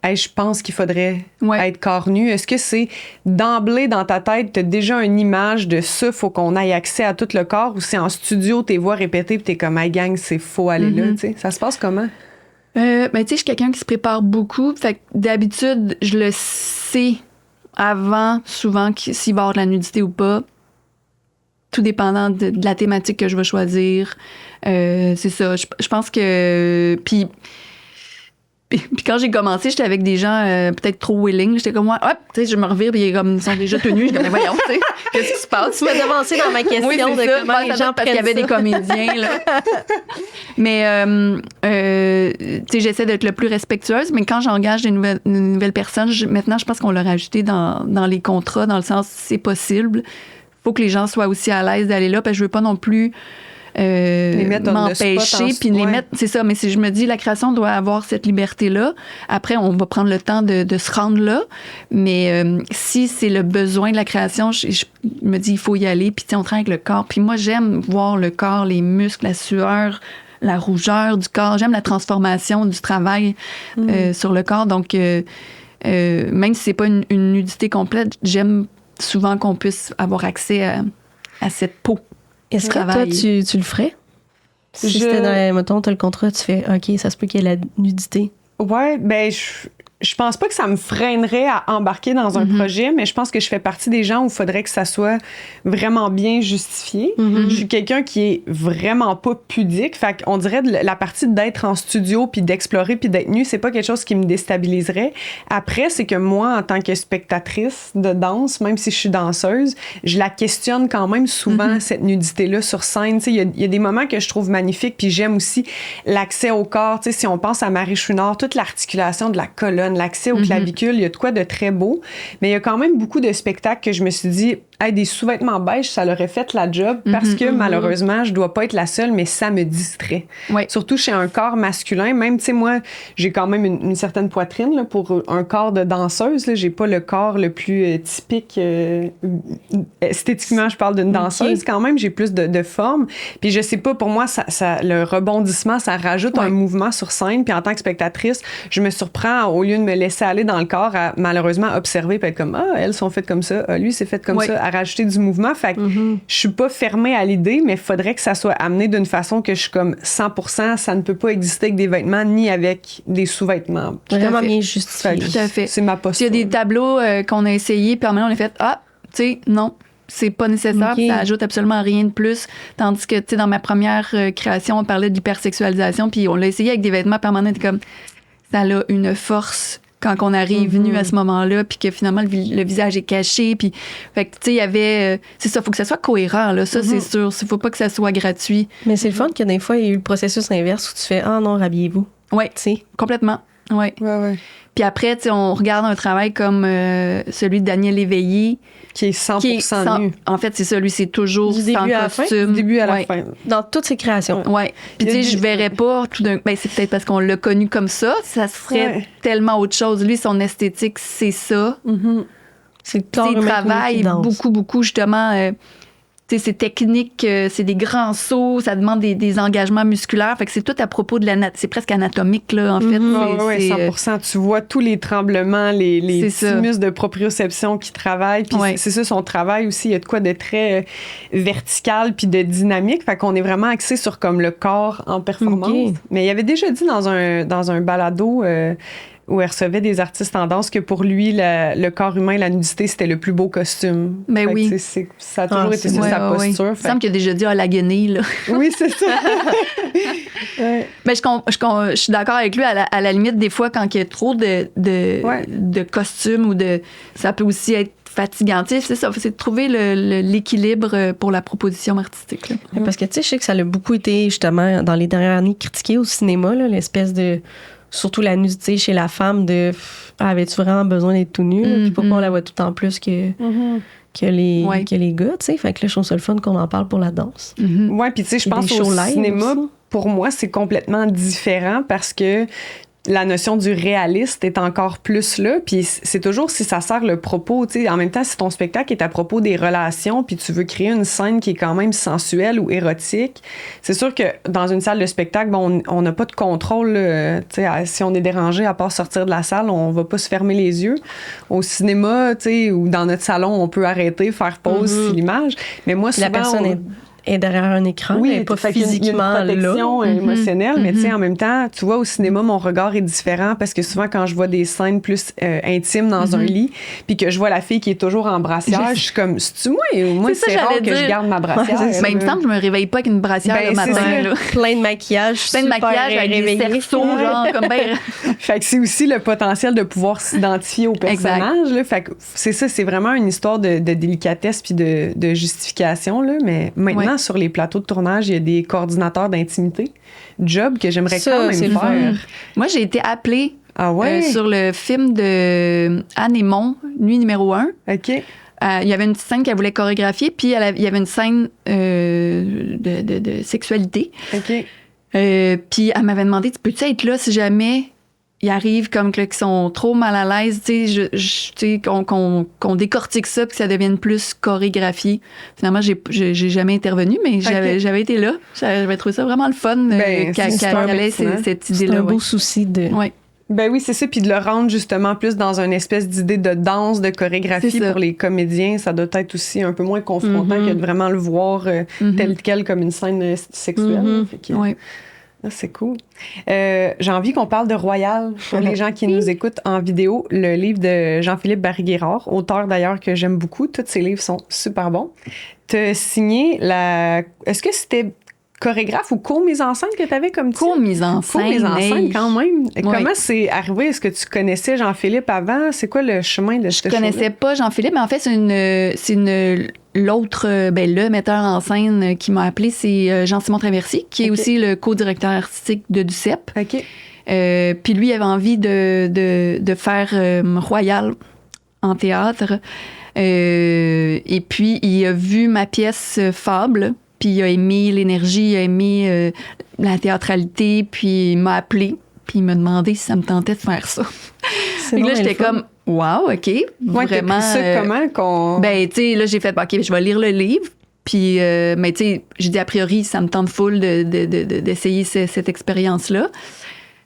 hey, je pense qu'il faudrait Ouais. être corps nu? Est-ce que c'est d'emblée dans ta tête, t'as déjà une image de ça, faut qu'on ait accès à tout le corps, ou c'est en studio, tes voix répétées, puis t'es comme, hey, gang, c'est faux aller là, tu sais? Ça se passe comment? Ben, tu sais, je suis quelqu'un qui se prépare beaucoup. Fait que d'habitude, je le sais avant, souvent, s'il va y avoir de la nudité ou pas. Tout dépendant de la thématique que je vais choisir. C'est ça. Je pense que... Puis quand j'ai commencé, j'étais avec des gens peut-être trop willing. J'étais comme, moi, hop, tu sais, je me revire, puis ils sont déjà tenus. Je suis comme, voyons, tu sais, qu'est-ce qui se passe? Tu m'as devancé dans ma question Oui, c'est de ça. comment les gens parce qu'il y avait des comédiens, là. Mais, tu sais, j'essaie d'être le plus respectueuse, mais quand j'engage une nouvelle personne, maintenant, je pense qu'on l'a rajouté dans les contrats, dans le sens, c'est possible. Faut que les gens soient aussi à l'aise d'aller là, parce que je veux pas non plus m'empêcher, puis les mettre, c'est ça, mais si je me dis, la création doit avoir cette liberté-là, après, on va prendre le temps de se rendre là, mais si c'est le besoin de la création, je me dis, il faut y aller, puis on travaille avec le corps, puis moi, j'aime voir le corps, les muscles, la sueur, la rougeur du corps, j'aime la transformation du travail sur le corps, donc même si c'est pas une nudité complète, j'aime souvent qu'on puisse avoir accès à cette peau. Est-ce que toi, tu le ferais? Si c'était dans, mettons, t'as le contrat, tu fais, OK, ça se peut qu'il y ait la nudité. Ouais, ben, je pense pas que ça me freinerait à embarquer dans un projet, mais je pense que je fais partie des gens où il faudrait que ça soit vraiment bien justifié. Je suis quelqu'un qui est vraiment pas pudique. Fait qu'on dirait la partie d'être en studio puis d'explorer puis d'être nue, c'est pas quelque chose qui me déstabiliserait. Après, c'est que moi, en tant que spectatrice de danse, même si je suis danseuse, je la questionne quand même souvent, cette nudité-là sur scène. Tu sais, il y a des moments que je trouve magnifiques, puis j'aime aussi l'accès au corps. Tu sais, si on pense à Marie Chouinard, toute l'articulation de la colonne, l'accès au clavicule, il y a de quoi de très beau. Mais il y a quand même beaucoup de spectacles que je me suis dit, hey, des sous-vêtements beige, ça leur aurait fait la job parce que malheureusement, je dois pas être la seule, mais ça me distrait. Ouais. Surtout chez un corps masculin. Même, tu sais, moi, j'ai quand même une certaine poitrine là, pour un corps de danseuse. Là. J'ai pas le corps le plus typique. Esthétiquement, je parle d'une danseuse quand même. J'ai plus de forme. Puis je sais pas, pour moi, le rebondissement, ça rajoute un mouvement sur scène. Puis en tant que spectatrice, je me surprends, au lieu de me laisser aller dans le corps, à malheureusement observer puis être comme, ah, elles sont faites comme ça, ah, lui, c'est fait comme ça, à rajouter du mouvement. Fait que je suis pas fermée à l'idée, mais il faudrait que ça soit amené d'une façon que je suis comme 100%, ça ne peut pas exister avec des vêtements ni avec des sous-vêtements. Vraiment bien justifié. Tout à fait. C'est ma posture. Il y a des tableaux qu'on a essayés, puis en même temps, on a fait, tu sais, non. C'est pas nécessaire, ça ajoute absolument rien de plus. Tandis que, tu sais, dans ma première création, on parlait d'hypersexualisation, puis on l'a essayé avec des vêtements permanents, comme ça a une force quand on arrive nu à ce moment-là, puis que finalement, le visage est caché. Puis, fait que, tu sais, il y avait... c'est ça, il faut que ça soit cohérent, là. Ça, c'est sûr. Il faut pas que ça soit gratuit. Mais c'est le fun que des fois, il y a eu le processus inverse où tu fais « Ah non, rhabillez-vous ». Oui, tu sais. complètement. Oui. Ouais. Puis après, tu sais, on regarde un travail comme celui de Daniel Léveillé. Qui est 100% nu. En fait, c'est ça, lui, c'est toujours du sans début à la fin. costume. Du début à la fin. Dans toutes ses créations. Oui. Puis tu sais, je verrais pas tout d'un... Ben, c'est peut-être parce qu'on l'a connu comme ça. Ça serait tellement autre chose. Lui, son esthétique, c'est ça. C'est il travaille beaucoup, justement... c'est technique, c'est des grands sauts, ça demande des engagements musculaires. Fait que c'est tout à propos de c'est presque anatomique, là, en fait. Oui, 100%. Tu vois tous les tremblements, les petits muscles de proprioception qui travaillent. Puis c'est ça, son travail aussi. Il y a de quoi de très vertical puis de dynamique. Fait qu'on est vraiment axé sur comme le corps en performance. Okay. Mais il avait déjà dit dans un balado... où elle recevait des artistes en danse que pour lui, le corps humain, la nudité, c'était le plus beau costume. Ben fait oui. Ça a toujours été ça, sa posture. Il me semble qu'il a déjà dit la guenille, là. Oui, c'est ça. Mais je suis d'accord avec lui, à la limite, des fois, quand il y a trop de costumes ou ça peut aussi être fatigant. C'est ça, c'est de trouver l'équilibre pour la proposition artistique. Là. Parce que, tu sais, je sais que ça a beaucoup été, justement, dans les dernières années, critiqué au cinéma, là, l'espèce de... Surtout la nudité chez la femme de avais-tu vraiment besoin d'être tout nu? Puis pourquoi on la voit tout le temps plus que les gars, tu sais? Fait que là, je trouve ça le fun qu'on en parle pour la danse. Ouais, puis tu sais, je pense au cinéma, pour moi, c'est complètement différent parce que la notion du réaliste est encore plus là. Puis c'est toujours si ça sert le propos. Tu sais, en même temps, si ton spectacle est à propos des relations, puis tu veux créer une scène qui est quand même sensuelle ou érotique, c'est sûr que dans une salle de spectacle, bon, on n'a pas de contrôle. Tu sais, si on est dérangé, à part sortir de la salle, on va pas se fermer les yeux. Au cinéma, tu sais, ou dans notre salon, on peut arrêter, faire pause si l'image. Mais moi, souvent, la personne est derrière un écran, oui, elle n'est pas physiquement il y a une protection là. émotionnelle, mais tu sais, en même temps, tu vois, au cinéma, mon regard est différent parce que souvent, quand je vois des scènes plus intimes dans un lit, puis que je vois la fille qui est toujours en brassière, je suis comme, c'est-tu moi? Moi, c'est rare que je garde ma brassière. Mais il me semble que je me réveille pas avec une brassière le matin. Là. Plein de maquillage, plein de maquillage avec des cerceaux, genre, comme ben... Fait que c'est aussi le potentiel de pouvoir s'identifier au personnage. Là. Fait que c'est ça, c'est vraiment une histoire de délicatesse puis de justification, là. Mais maintenant, sur les plateaux de tournage, il y a des coordinateurs d'intimité. Job que j'aimerais quand même faire. Moi, j'ai été appelée sur le film de Anne Aymon, Nuit numéro 1. OK. Il y avait une scène qu'elle voulait chorégraphier, puis il y avait une scène de sexualité. OK. Puis elle m'avait demandé, peux-tu être là si jamais il arrive comme qu'ils sont trop mal à l'aise, tu sais, qu'on décortique ça puis que ça devienne plus chorégraphié. Finalement, j'ai jamais intervenu, mais j'avais été là. J'avais trouvé ça vraiment le fun qu'elle avait cette idée-là. C'est un beau souci de... Ouais. Ben oui, c'est ça. Puis de le rendre justement plus dans une espèce d'idée de danse, de chorégraphie pour les comédiens, ça doit être aussi un peu moins confrontant que de vraiment le voir tel quel comme une scène sexuelle. Oui. Ah, c'est cool. J'ai envie qu'on parle de Royal pour les gens qui nous écoutent en vidéo. Le livre de Jean-Philippe Barry-Guérard, auteur d'ailleurs que j'aime beaucoup. Tous ses livres sont super bons. T'as signé la... Est-ce que c'était chorégraphe ou co-mise en scène que tu avais comme titre? Co-mise en scène. Co-mise en scène, quand même. Oui. Comment c'est arrivé? Est-ce que tu connaissais Jean-Philippe avant? C'est quoi le chemin de ce Je connaissais pas Jean-Philippe, mais en fait, le metteur en scène qui m'a appelé, c'est Jean-Simon Traversier, qui est aussi le co-directeur artistique de DUCEP. OK. Puis lui, il avait envie de faire Royal en théâtre. Et puis, il a vu ma pièce Fable, puis il a aimé l'énergie, il a aimé la théâtralité, puis il m'a appelé, puis il m'a demandé si ça me tentait de faire ça. Puis là, j'étais comme, wow, OK, vraiment. T'as pris ça comment qu'on... Ben, tu sais, là, j'ai fait, OK, je vais lire le livre, puis, mais tu sais, j'ai dit, a priori, ça me tente full d'essayer cette expérience-là.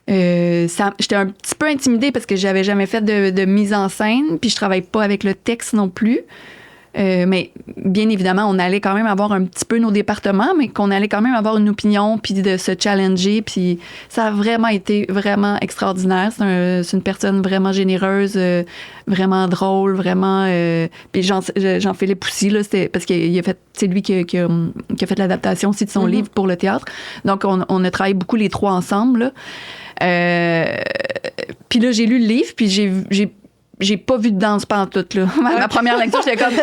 J'étais un petit peu intimidée parce que j'avais jamais fait de mise en scène, puis je travaille pas avec le texte non plus. Mais bien évidemment, on allait quand même avoir un petit peu nos départements, mais qu'on allait quand même avoir une opinion, puis de se challenger. Puis ça a vraiment été vraiment extraordinaire. C'est une personne vraiment généreuse, vraiment drôle, vraiment... puis Jean-Philippe aussi, là, parce qu'il a fait... C'est lui qui a fait l'adaptation aussi de son livre pour le théâtre. Donc, on a travaillé beaucoup les trois ensemble, là. Puis là, j'ai lu le livre, puis j'ai pas vu de danse pantoute, là. Ma première lecture, j'étais comme,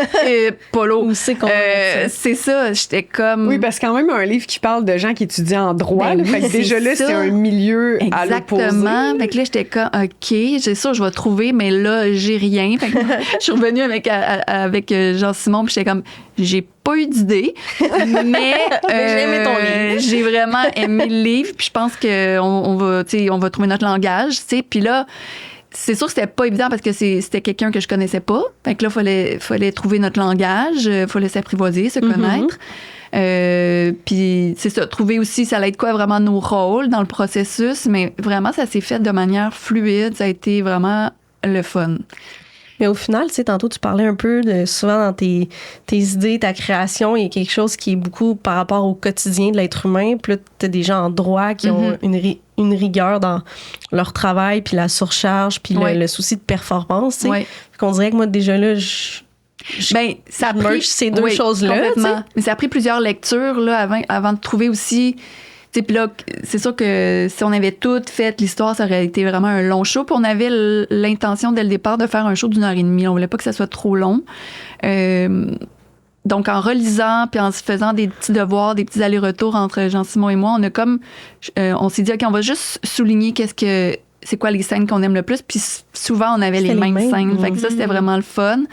Polo. C'est ça, j'étais comme... Oui, parce que quand même, un livre qui parle de gens qui étudient en droit, Ben fait que déjà là, c'est un milieu à l'opposé. Exactement. Fait que là, j'étais comme, OK, c'est sûr, je vais trouver, mais là, j'ai rien. Fait que je suis revenue avec Jean-Simon, puis j'étais comme, j'ai pas eu d'idée, mais j'ai aimé ton livre. J'ai vraiment aimé le livre, puis je pense qu'on va trouver notre langage, tu sais. Puis là, c'est sûr que c'était pas évident parce que c'était quelqu'un que je connaissais pas. Fait que là, fallait trouver notre langage, fallait s'apprivoiser, se connaître. Puis c'est ça, trouver aussi, ça allait être quoi vraiment nos rôles dans le processus, mais vraiment, ça s'est fait de manière fluide. Ça a été vraiment le fun. Mais au final, tu sais, tantôt, tu parlais un peu souvent dans tes idées, ta création, il y a quelque chose qui est beaucoup par rapport au quotidien de l'être humain. Puis là, tu as des gens en droit qui ont une rigueur dans leur travail, puis la surcharge, puis le souci de performance, tu sais. Ouais. Qu'on dirait que moi, déjà là, ça a pris ces deux choses-là. Complètement. Mais ça a pris plusieurs lectures là, avant de trouver aussi... Puis là, c'est sûr que si on avait tout fait l'histoire, ça aurait été vraiment un long show. Puis on avait l'intention dès le départ de faire un show d'1h30. On voulait pas que ça soit trop long. Donc, en relisant puis en se faisant des petits devoirs, des petits allers-retours entre Jean-Simon et moi, on s'est dit, OK, on va juste souligner c'est quoi les scènes qu'on aime le plus. Puis souvent, on avait les mêmes scènes. Fait que ça, c'était vraiment le fun.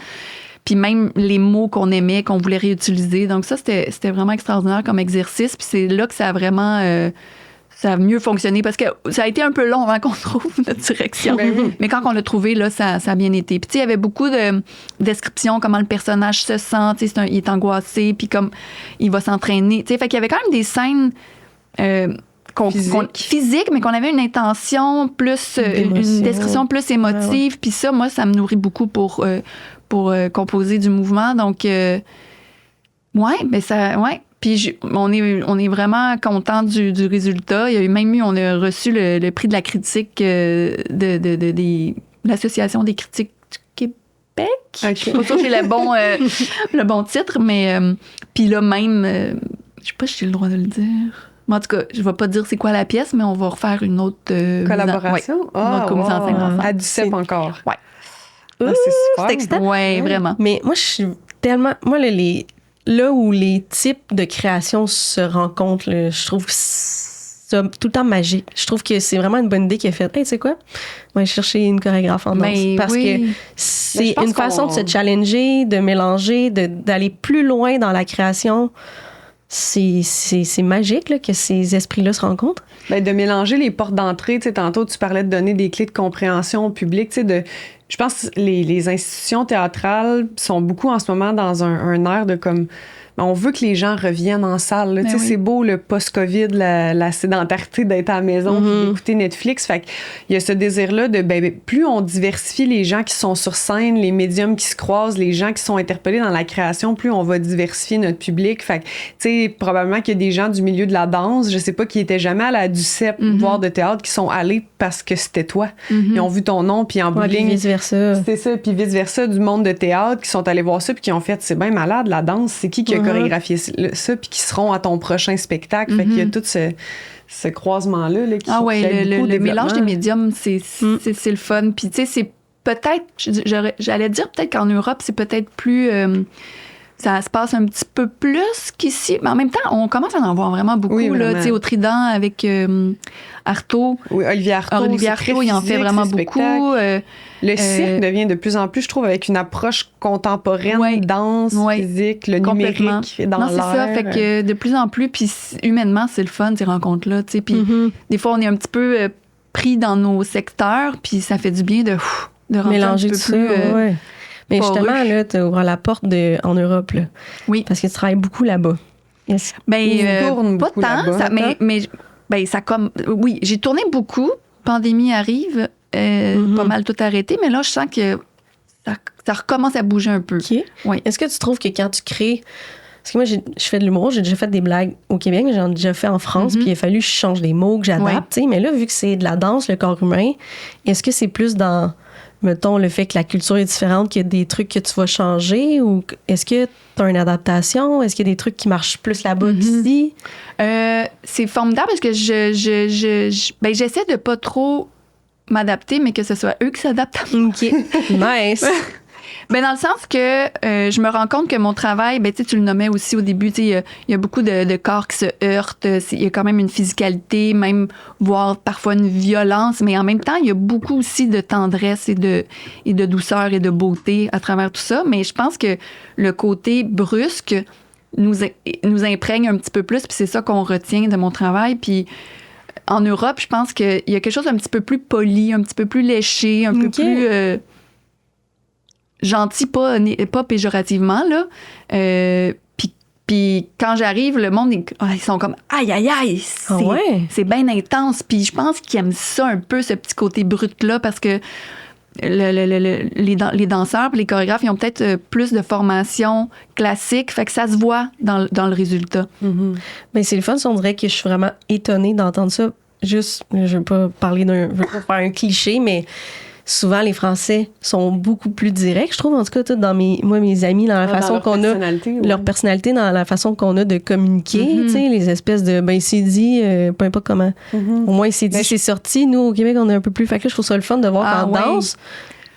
Puis même les mots qu'on aimait, qu'on voulait réutiliser. Donc ça, c'était vraiment extraordinaire comme exercice. Puis c'est là que ça a vraiment... ça a mieux fonctionné parce que ça a été un peu long avant qu'on trouve notre direction. Ben oui. Mais quand on l'a trouvé, là, ça a bien été. Puis, tu sais, il y avait beaucoup de descriptions, comment le personnage se sent. Tu sais, il est angoissé, puis comme il va s'entraîner. Tu sais, fait qu'il y avait quand même des scènes physiques, mais qu'on avait une intention plus, une description plus émotive. Puis ça, moi, ça me nourrit beaucoup pour composer du mouvement. Donc, ouais. Puis on est vraiment content du résultat. Il y a eu même on a reçu le prix de la critique de l'Association des critiques du Québec. Okay. Je suis pas sûre que j'ai le bon titre, mais puis là même, je sais pas si j'ai le droit de le dire. Mais en tout cas, je vais pas dire c'est quoi la pièce, mais on va refaire une autre collaboration. Une autre mise en scène ensemble. À du CEP encore. Ouais. Ah, c'est super. C'est excitant. Ouais, vraiment. Mais moi, je suis tellement... Moi, là où les types de créations se rencontrent, là, je trouve ça tout le temps magique. Je trouve que c'est vraiment une bonne idée qu'il a faite. Hey, tu sais quoi? On va chercher une chorégraphe en danse. Parce que c'est une façon de se challenger, de mélanger, d'aller plus loin dans la création. C'est magique là, que ces esprits-là se rencontrent. Ben, de mélanger les portes d'entrée. Tu sais, tantôt, tu parlais de donner des clés de compréhension au public. Tu sais, je pense que les institutions théâtrales sont beaucoup en ce moment dans un air de comme... On veut que les gens reviennent en salle. Là. Tu sais, c'est beau le post-COVID, la sédentarité d'être à la maison puis d'écouter Netflix. Fait qu'il y a ce désir-là de plus on diversifie les gens qui sont sur scène, les médiums qui se croisent, les gens qui sont interpellés dans la création, plus on va diversifier notre public. Fait que, tu sais, probablement qu'il y a des gens du milieu de la danse, je sais pas, qui étaient jamais à la DUCEP, voire de théâtre, qui sont allés parce que c'était toi. Ils ont vu ton nom, puis en bout de ligne... vice-versa. C'est ça, puis vice-versa, du monde de théâtre qui sont allés voir ça puis qui ont fait, c'est bien malade, la danse, c'est qui a chorégraphié ça, puis qui seront à ton prochain spectacle. Fait qu'il y a tout ce croisement-là là, qui le mélange des médiums, c'est le fun. Puis, tu sais, c'est peut-être, j'allais dire peut-être qu'en Europe, c'est peut-être plus... ça se passe un petit peu plus qu'ici. Mais en même temps, on commence à en voir vraiment beaucoup. Oui, là, tu sais, au Trident avec Artaud. Oui, Olivier Artaud, il en fait vraiment beaucoup. Le cirque devient de plus en plus, je trouve, avec une approche contemporaine, danse, physique, le numérique dans l'air. Non, c'est ça. Fait que de plus en plus, puis humainement, c'est le fun, ces rencontres-là. Tu sais, puis des fois, on est un petit peu pris dans nos secteurs, puis ça fait du bien de rentrer mélanger un petit peu plus... Mais justement, là, tu ouvres la porte en Europe, là. Oui. Parce que tu travailles beaucoup là-bas. Ils tournent pas beaucoup tant, là-bas. mais ça comme... Oui, j'ai tourné beaucoup. Pandémie arrive, pas mal tout arrêté, mais là, je sens que ça recommence à bouger un peu. OK. Oui. Est-ce que tu trouves que quand tu crées... Parce que moi, je fais de l'humour, j'ai déjà fait des blagues au Québec, mais j'en ai déjà fait en France, puis il a fallu que je change des mots, que j'adapte. Ouais. Mais là, vu que c'est de la danse, le corps humain, est-ce que c'est plus dans... mettons, le fait que la culture est différente, qu'il y a des trucs que tu vas changer, ou est-ce que tu as une adaptation? Est-ce qu'il y a des trucs qui marchent plus là-bas qu'ici? C'est formidable parce que j'essaie de pas trop m'adapter, mais que ce soit eux qui s'adaptent à moi. OK. Nice. Ben dans le sens que je me rends compte que mon travail, ben tu le nommais aussi au début, il y a beaucoup de corps qui se heurtent, il y a quand même une physicalité, même voire parfois une violence, mais en même temps, il y a beaucoup aussi de tendresse et de douceur et de beauté à travers tout ça. Mais je pense que le côté brusque nous imprègne un petit peu plus, puis c'est ça qu'on retient de mon travail. Puis en Europe, je pense qu'il y a quelque chose d'un petit peu plus poli, un petit peu plus léché, un peu plus... gentil, pas péjorativement, là. Puis quand j'arrive, le monde, ils sont comme « Aïe, aïe, aïe! » C'est bien intense. Puis je pense qu'ils aiment ça un peu, ce petit côté brut-là, parce que les danseurs et les chorégraphes, ils ont peut-être plus de formation classique, fait que ça se voit dans le résultat. Mais c'est le fun, on dirait que je suis vraiment étonnée d'entendre ça. Juste, je veux pas faire un cliché, mais... souvent, les Français sont beaucoup plus directs, je trouve. En tout cas, dans mes amis, dans la façon qu'on a... leur personnalité, dans la façon qu'on a de communiquer, tu sais, les espèces de... Ben, il s'est dit, peu importe comment. Au moins, il s'est dit, c'est sorti. Nous, au Québec, on est un peu plus... Fait que là, je trouve ça le fun de voir qu'en danse...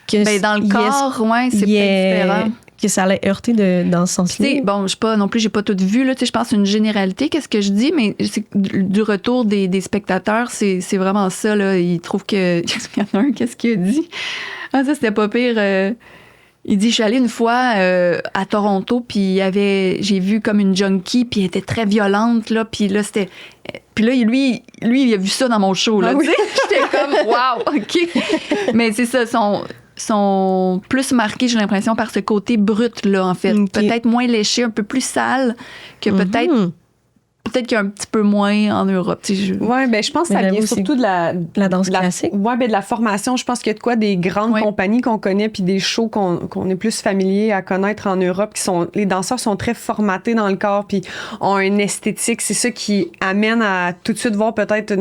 Que dans le corps, c'est peut-être différent. Que ça allait heurter dans ce sens-là. Bon, j'ai pas tout vu, là. Je pense une généralité, qu'est-ce que je dis, mais c'est du retour des spectateurs, c'est vraiment ça, là. Ils trouvent que... Il y en a un, qu'est-ce qu'il a dit? Ah, ça, c'était pas pire. Il dit, je suis allée une fois à Toronto, puis j'ai vu comme une junkie, puis elle était très violente, là, puis là, c'était... Puis là, lui, il a vu ça dans mon show. Là, tu sais. J'étais comme, wow, OK. Mais c'est ça, sont plus marqués, j'ai l'impression, par ce côté brut-là, en fait. OK. Peut-être moins léché, un peu plus sale que peut-être qu'il y a un petit peu moins en Europe. Oui, ben je pense que ça vient surtout de la danse classique. Oui, ben de la formation. Je pense qu'il y a de quoi des grandes compagnies qu'on connaît puis des shows qu'on est plus familier à connaître en Europe. Les danseurs sont très formatés dans le corps puis ont une esthétique. C'est ça qui amène à tout de suite voir peut-être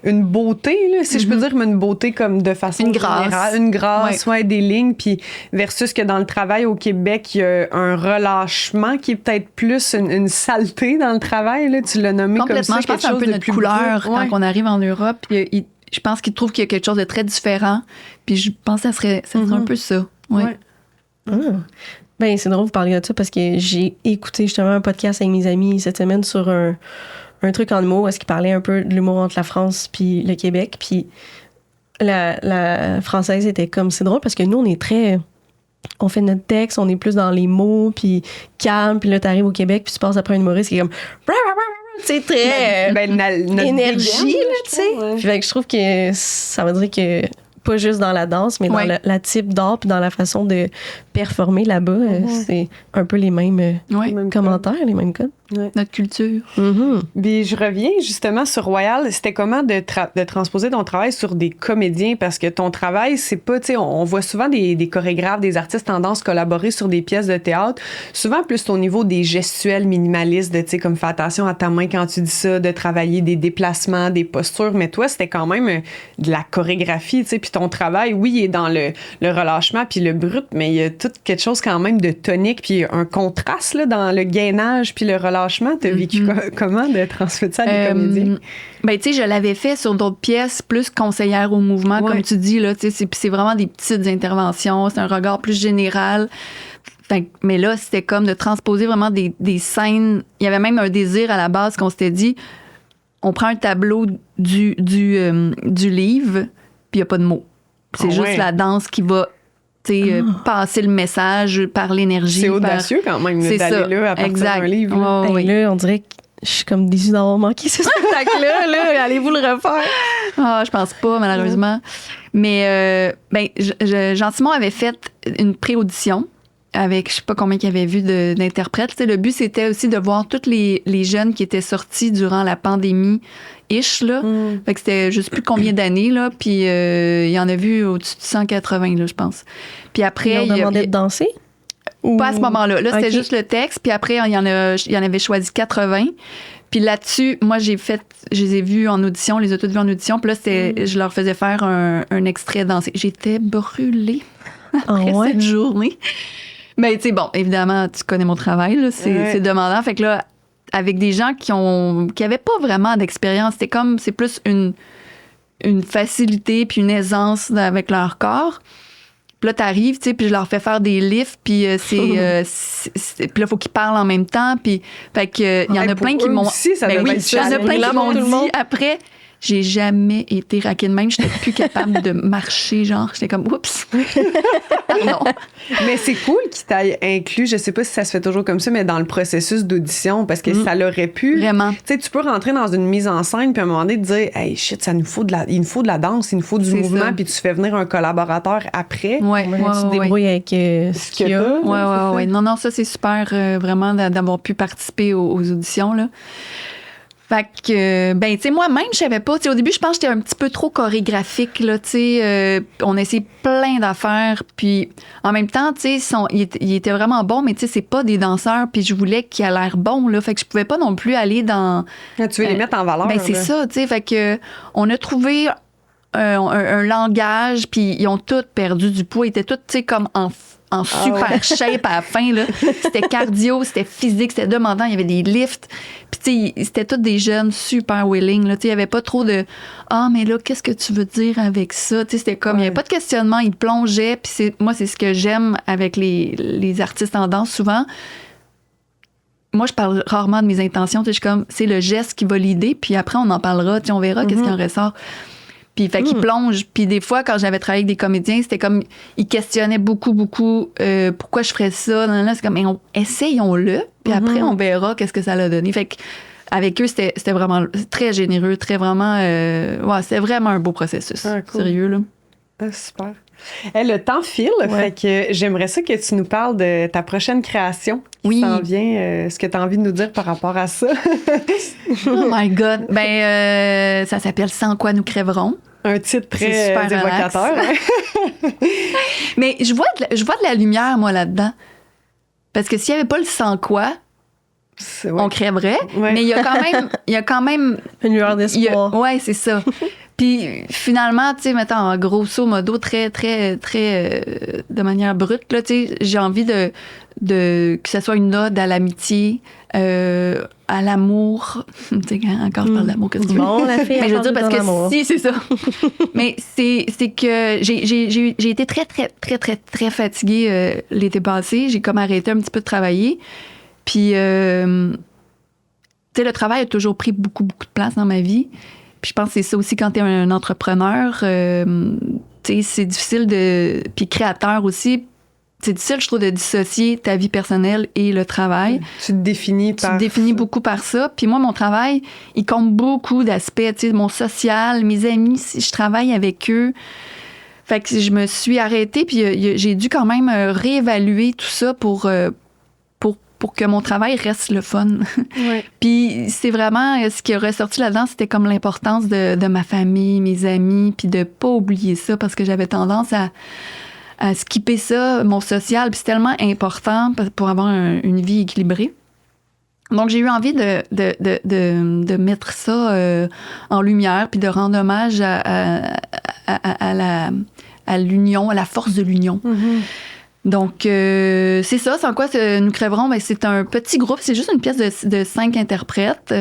une beauté, là, si je peux dire, mais une beauté comme de façon générale. Une grâce, des lignes. Puis versus que dans le travail au Québec, il y a un relâchement qui est peut-être plus une saleté dans le travail. Là. Tu l'as nommé comme ça. Je pense que c'est un peu notre couleur quand on arrive en Europe. Je pense qu'ils trouvent qu'il y a quelque chose de très différent. Puis je pense que ça serait un peu ça. Ouais. Ben, c'est drôle de vous parler de ça parce que j'ai écouté justement un podcast avec mes amis cette semaine sur un truc en humour, est-ce qu'il parlait un peu de l'humour entre la France puis le Québec. Puis la française était comme, c'est drôle parce que nous, on fait notre texte, on est plus dans les mots, puis calme, puis là, t'arrives au Québec, puis tu passes après un humoriste qui est comme, tu sais, très énergie, là, tu sais. Puis fait que je trouve que ça veut dire que pas juste dans la danse, mais dans la type d'art puis dans la façon de performer là-bas, c'est un peu les mêmes commentaires, les mêmes codes. Notre culture. Puis je reviens justement sur Royal. C'était comment de transposer ton travail sur des comédiens? Parce que ton travail, c'est pas, tu sais, on voit souvent des chorégraphes, des artistes en danse collaborer sur des pièces de théâtre. Souvent plus au niveau des gestuels minimalistes, de, tu sais, comme fais attention à ta main quand tu dis ça, de travailler des déplacements, des postures. Mais toi, c'était quand même de la chorégraphie, tu sais. Puis ton travail, oui, il est dans le relâchement puis le brut, mais il y a tout quelque chose quand même de tonique puis un contraste là, dans le gainage puis le relâchement. T'as vécu comment de transmettre ça à des comédiens? Ben, tu sais, je l'avais fait sur d'autres pièces, plus conseillère au mouvement, comme tu dis, là, tu sais, c'est vraiment des petites interventions, c'est un regard plus général. Mais là, c'était comme de transposer vraiment des scènes. Il y avait même un désir à la base qu'on s'était dit, on prend un tableau du livre, puis il n'y a pas de mots. C'est juste la danse qui va passer le message par l'énergie. C'est audacieux quand même d'aller là à partir d'un livre. Là, on dirait que je suis comme déçue d'avoir manqué ce spectacle-là. Là. Allez-vous le refaire? Je pense pas, malheureusement. Mais Jean-Simon avait fait une pré-audition avec je sais pas combien qu'il avait vu d'interprètes. Le but, c'était aussi de voir tous les jeunes qui étaient sortis durant la pandémie là. Fait que c'était je sais plus combien d'années, là. Puis il y en a vu au-dessus de 180, là, je pense. Puis après... Ils ont demandé de danser? Pas à ce moment-là. Là, c'était juste le texte. Puis après, il y en avait choisi 80. Puis là-dessus, moi, je les ai vus en audition, les ai toutes vus en audition. Puis là, je leur faisais faire un extrait dansé. J'étais brûlée après cette journée. Mais tu sais, bon, évidemment, tu connais mon travail, là. C'est demandant. Fait que là, avec des gens qui avaient pas vraiment d'expérience, c'est plus une facilité puis une aisance avec leur corps. Puis là, t'arrives, tu sais, puis je leur fais faire des lifts, puis puis là, il faut qu'ils parlent en même temps, puis fait que il y en a plein qui m'ont... il y en a plein qui m'ont dit après... J'ai jamais été raquée de même. J'étais plus capable de marcher, genre. J'étais comme, oups. Non. Mais c'est cool qu'il t'aille inclus, je sais pas si ça se fait toujours comme ça, mais dans le processus d'audition, parce que ça l'aurait pu. Vraiment. Tu sais, tu peux rentrer dans une mise en scène, puis à un moment donné, te dire, hey, shit, il nous faut de la danse, il nous faut du mouvement, puis tu fais venir un collaborateur après. Tu te débrouilles avec ce qu'il y a. Ouais. Non, ça, c'est super, vraiment, d'avoir pu participer aux auditions, là. Fait que, tu sais, moi-même, je savais pas. Tu sais, au début, je pense que j'étais un petit peu trop chorégraphique, là, tu sais. On essayait plein d'affaires. Puis, en même temps, tu sais, il était vraiment bon, mais tu sais, c'est pas des danseurs. Puis, je voulais qu'il ait l'air bon, là. Fait que je pouvais pas non plus aller dans... Tu veux les mettre en valeur. C'est ça, tu sais. Fait que, on a trouvé un langage, puis ils ont tous perdu du poids. Ils étaient tous, tu sais, comme en super shape à la fin, là. C'était cardio, c'était physique, c'était demandant. Il y avait des lifts. Puis, tu sais, c'était tous des jeunes super willing, là. Tu sais, il n'y avait pas trop de « Ah, mais là, qu'est-ce que tu veux dire avec ça? » Tu sais, c'était comme, il n'y avait pas de questionnement. Ils plongeaient. Puis, moi, c'est ce que j'aime avec les artistes en danse, souvent. Moi, je parle rarement de mes intentions. Tu sais, je suis comme, c'est le geste qui va l'idée. Puis après, on en parlera. Tu sais, on verra qu'est-ce qui en ressort. Puis, fait qu'ils plongent. Puis, des fois, quand j'avais travaillé avec des comédiens, c'était comme, ils questionnaient beaucoup, pourquoi je ferais ça. C'est comme, essayons-le. Puis après, on verra qu'est-ce que ça l'a donné. Fait que, avec eux, c'était vraiment très généreux, très vraiment... c'était vraiment un beau processus. Ah, cool. Sérieux, là. Ah, super. Le temps file, fait que j'aimerais ça que tu nous parles de ta prochaine création qui s'en vient, ce que tu as envie de nous dire par rapport à ça. Oh my God! Ça s'appelle « Sans quoi nous crèverons ». Un titre très évocateur. Hein? Mais je vois de la lumière, moi, là-dedans. Parce que s'il n'y avait pas le « sans quoi », on crèverait. Ouais. Mais il y a quand même une lueur d'espoir. Oui, c'est ça. Puis finalement, tu sais, mettons, en grosso modo, très, très, très, de manière brute, là, tu sais, j'ai envie de que ce soit une ode à l'amitié, à l'amour. Tu sais, encore je parle d'amour, qu'est-ce que tu veux? Bon, la fille, mais je veux dire, parce que si, c'est ça. Mais c'est que j'ai été très, très, très, très, très fatiguée l'été passé. J'ai comme arrêté un petit peu de travailler. Puis, tu sais, le travail a toujours pris beaucoup, beaucoup de place dans ma vie. Puis je pense que c'est ça aussi quand tu es un entrepreneur. Tu sais, c'est difficile puis créateur aussi. C'est difficile, je trouve, de dissocier ta vie personnelle et le travail. Tu te définis beaucoup par ça. Puis moi, mon travail, il compte beaucoup d'aspects. Tu sais, mon social, mes amis, si je travaille avec eux. Fait que je me suis arrêtée, puis j'ai dû quand même réévaluer tout ça pour que mon travail reste le fun. Ouais. Puis c'est vraiment, ce qui est ressorti là-dedans, c'était comme l'importance de ma famille, mes amis, puis de pas oublier ça, parce que j'avais tendance à skipper ça, mon social, puis c'est tellement important pour avoir une vie équilibrée. Donc, j'ai eu envie de mettre ça en lumière, puis de rendre hommage à l'union, à la force de l'union. Mm-hmm. Donc, c'est ça. Sans quoi nous crèverons, ben, c'est un petit groupe. C'est juste une pièce de 5 interprètes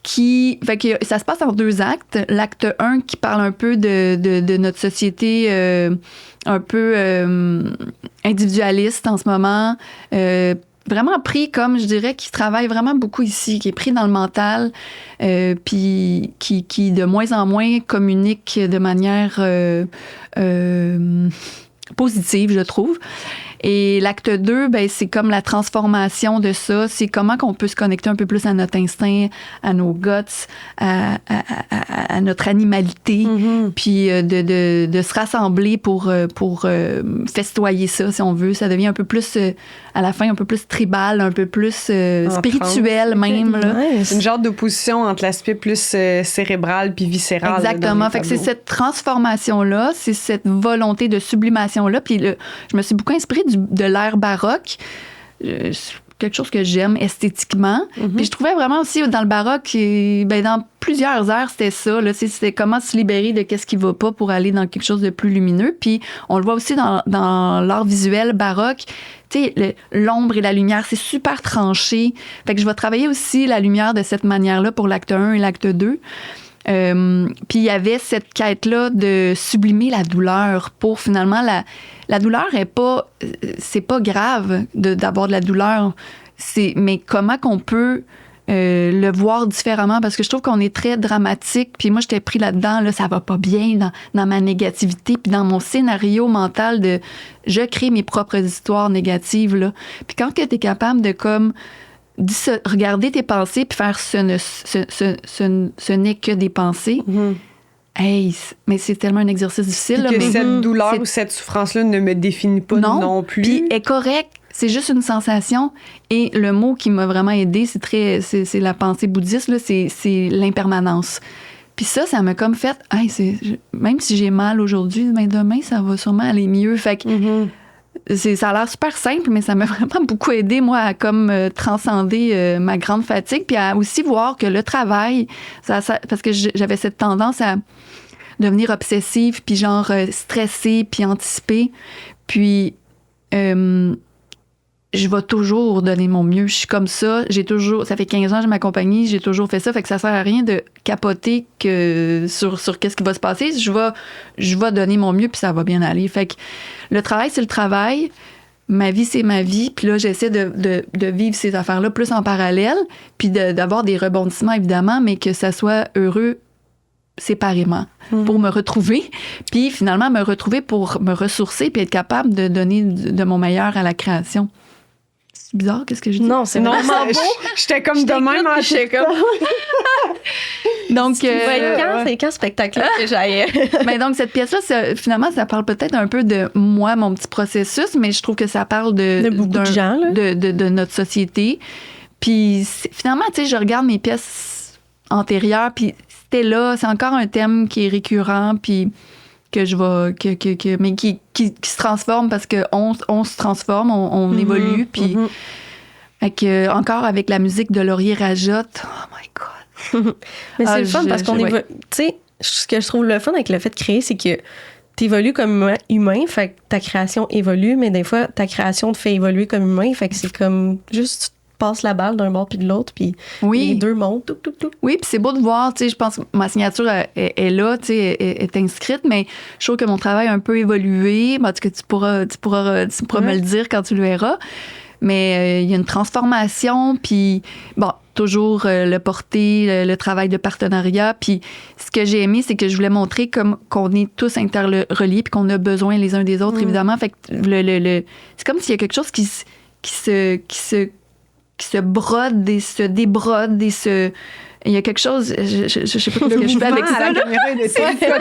fait que ça se passe en 2 actes. L'acte 1 qui parle un peu de notre société un peu individualiste en ce moment. Vraiment pris comme, je dirais, qui travaille vraiment beaucoup ici, qui est pris dans le mental, puis qui de moins en moins communique de manière positive, je trouve. Et l'acte 2, ben, c'est comme la transformation de ça. C'est comment qu'on peut se connecter un peu plus à notre instinct, à nos guts, à notre animalité, Mm-hmm. puis de se rassembler pour festoyer ça, si on veut. Ça devient un peu plus, à la fin, un peu plus tribal, un peu plus spirituel même. Là. Ouais, c'est une genre d'opposition entre l'aspect plus cérébral puis viscéral. Exactement. Fait que c'est cette transformation-là, c'est cette volonté de sublimation-là. Puis je me suis beaucoup inspirée de l'ère baroque. Quelque chose que j'aime esthétiquement. Mm-hmm. Puis je trouvais vraiment aussi dans le baroque, ben dans plusieurs ères, c'était ça. Là, c'était comment se libérer de qu'est-ce qui va pas pour aller dans quelque chose de plus lumineux. Puis on le voit aussi dans l'art visuel baroque. Tu sais, l'ombre et la lumière, c'est super tranché. Fait que je vais travailler aussi la lumière de cette manière-là pour l'acte 1 et l'acte 2. Puis il y avait cette quête-là de sublimer la douleur pour finalement la douleur c'est pas grave d'avoir de la douleur, mais comment qu'on peut le voir différemment, parce que je trouve qu'on est très dramatique, puis moi j'étais pris là-dedans, là, ça va pas bien dans ma négativité, puis dans mon scénario mental de je crée mes propres histoires négatives, là. Puis quand tu es capable de comme regarder tes pensées puis faire ce n'est que des pensées. Mm-hmm. Hey, mais c'est tellement un exercice difficile. Là, que mais cette douleur ou cette souffrance-là ne me définit pas non plus. Puis est correct. C'est juste une sensation. Et le mot qui m'a vraiment aidé, c'est la pensée bouddhiste, là, c'est l'impermanence. Puis ça m'a comme fait, hey, même si j'ai mal aujourd'hui, ben demain, ça va sûrement aller mieux. Fait que ça a l'air super simple, mais ça m'a vraiment beaucoup aidé, moi, à comme transcender ma grande fatigue, puis à aussi voir que le travail, parce que j'avais cette tendance à devenir obsessive, puis genre stressée, puis anticiper. Puis je vais toujours donner mon mieux. Je suis comme ça. Ça fait 15 ans que j'ai ma compagnie, j'ai toujours fait ça. Fait que ça sert à rien de capoter sur qu'est-ce qui va se passer. Je vais donner mon mieux, puis ça va bien aller. Fait que le travail, c'est le travail. Ma vie, c'est ma vie. Puis là, j'essaie de vivre ces affaires-là plus en parallèle, puis d'avoir des rebondissements, évidemment, mais que ça soit heureux séparément pour me retrouver, puis finalement me retrouver pour me ressourcer puis être capable de donner de mon meilleur à la création. C'est bizarre, qu'est-ce que je dis? Non, c'est Non, vraiment beau. j'étais comme de même en J'étais comme... Donc, C'est quand ce spectacle-là que j'aille? ben donc, cette pièce-là, finalement, ça parle peut-être un peu de moi, mon petit processus, mais je trouve que ça parle De beaucoup de gens, là. de notre société. Puis finalement, tu sais, je regarde mes pièces antérieures, puis c'était là, c'est encore un thème qui est récurrent, puis que je vais... mais qui se transforme parce qu'on se transforme, on évolue, puis... encore avec la musique de Laurier Rajotte, oh my God! Mais c'est le fun parce qu'on évolue. Tu sais, ce que je trouve le fun avec le fait de créer, c'est que t'évolues comme humain, fait que ta création évolue, mais des fois, ta création te fait évoluer comme humain, fait que c'est comme juste tu passes la balle d'un bord puis de l'autre, puis les deux montent. Tout. Oui, puis c'est beau de voir, tu sais, je pense que ma signature est là, tu sais, est inscrite, mais je trouve que mon travail a un peu évolué. En tout cas, tu pourras me le dire quand tu le verras. Mais il y a une transformation, puis bon, toujours le porter, le travail de partenariat. Puis ce que j'ai aimé, c'est que je voulais montrer comme qu'on est tous interreliés puis qu'on a besoin les uns des autres, évidemment. Fait que c'est comme s'il y a quelque chose qui se brode et se débrode et se... Il y a quelque chose, je sais pas ce que je fais avec ça. La caméra est de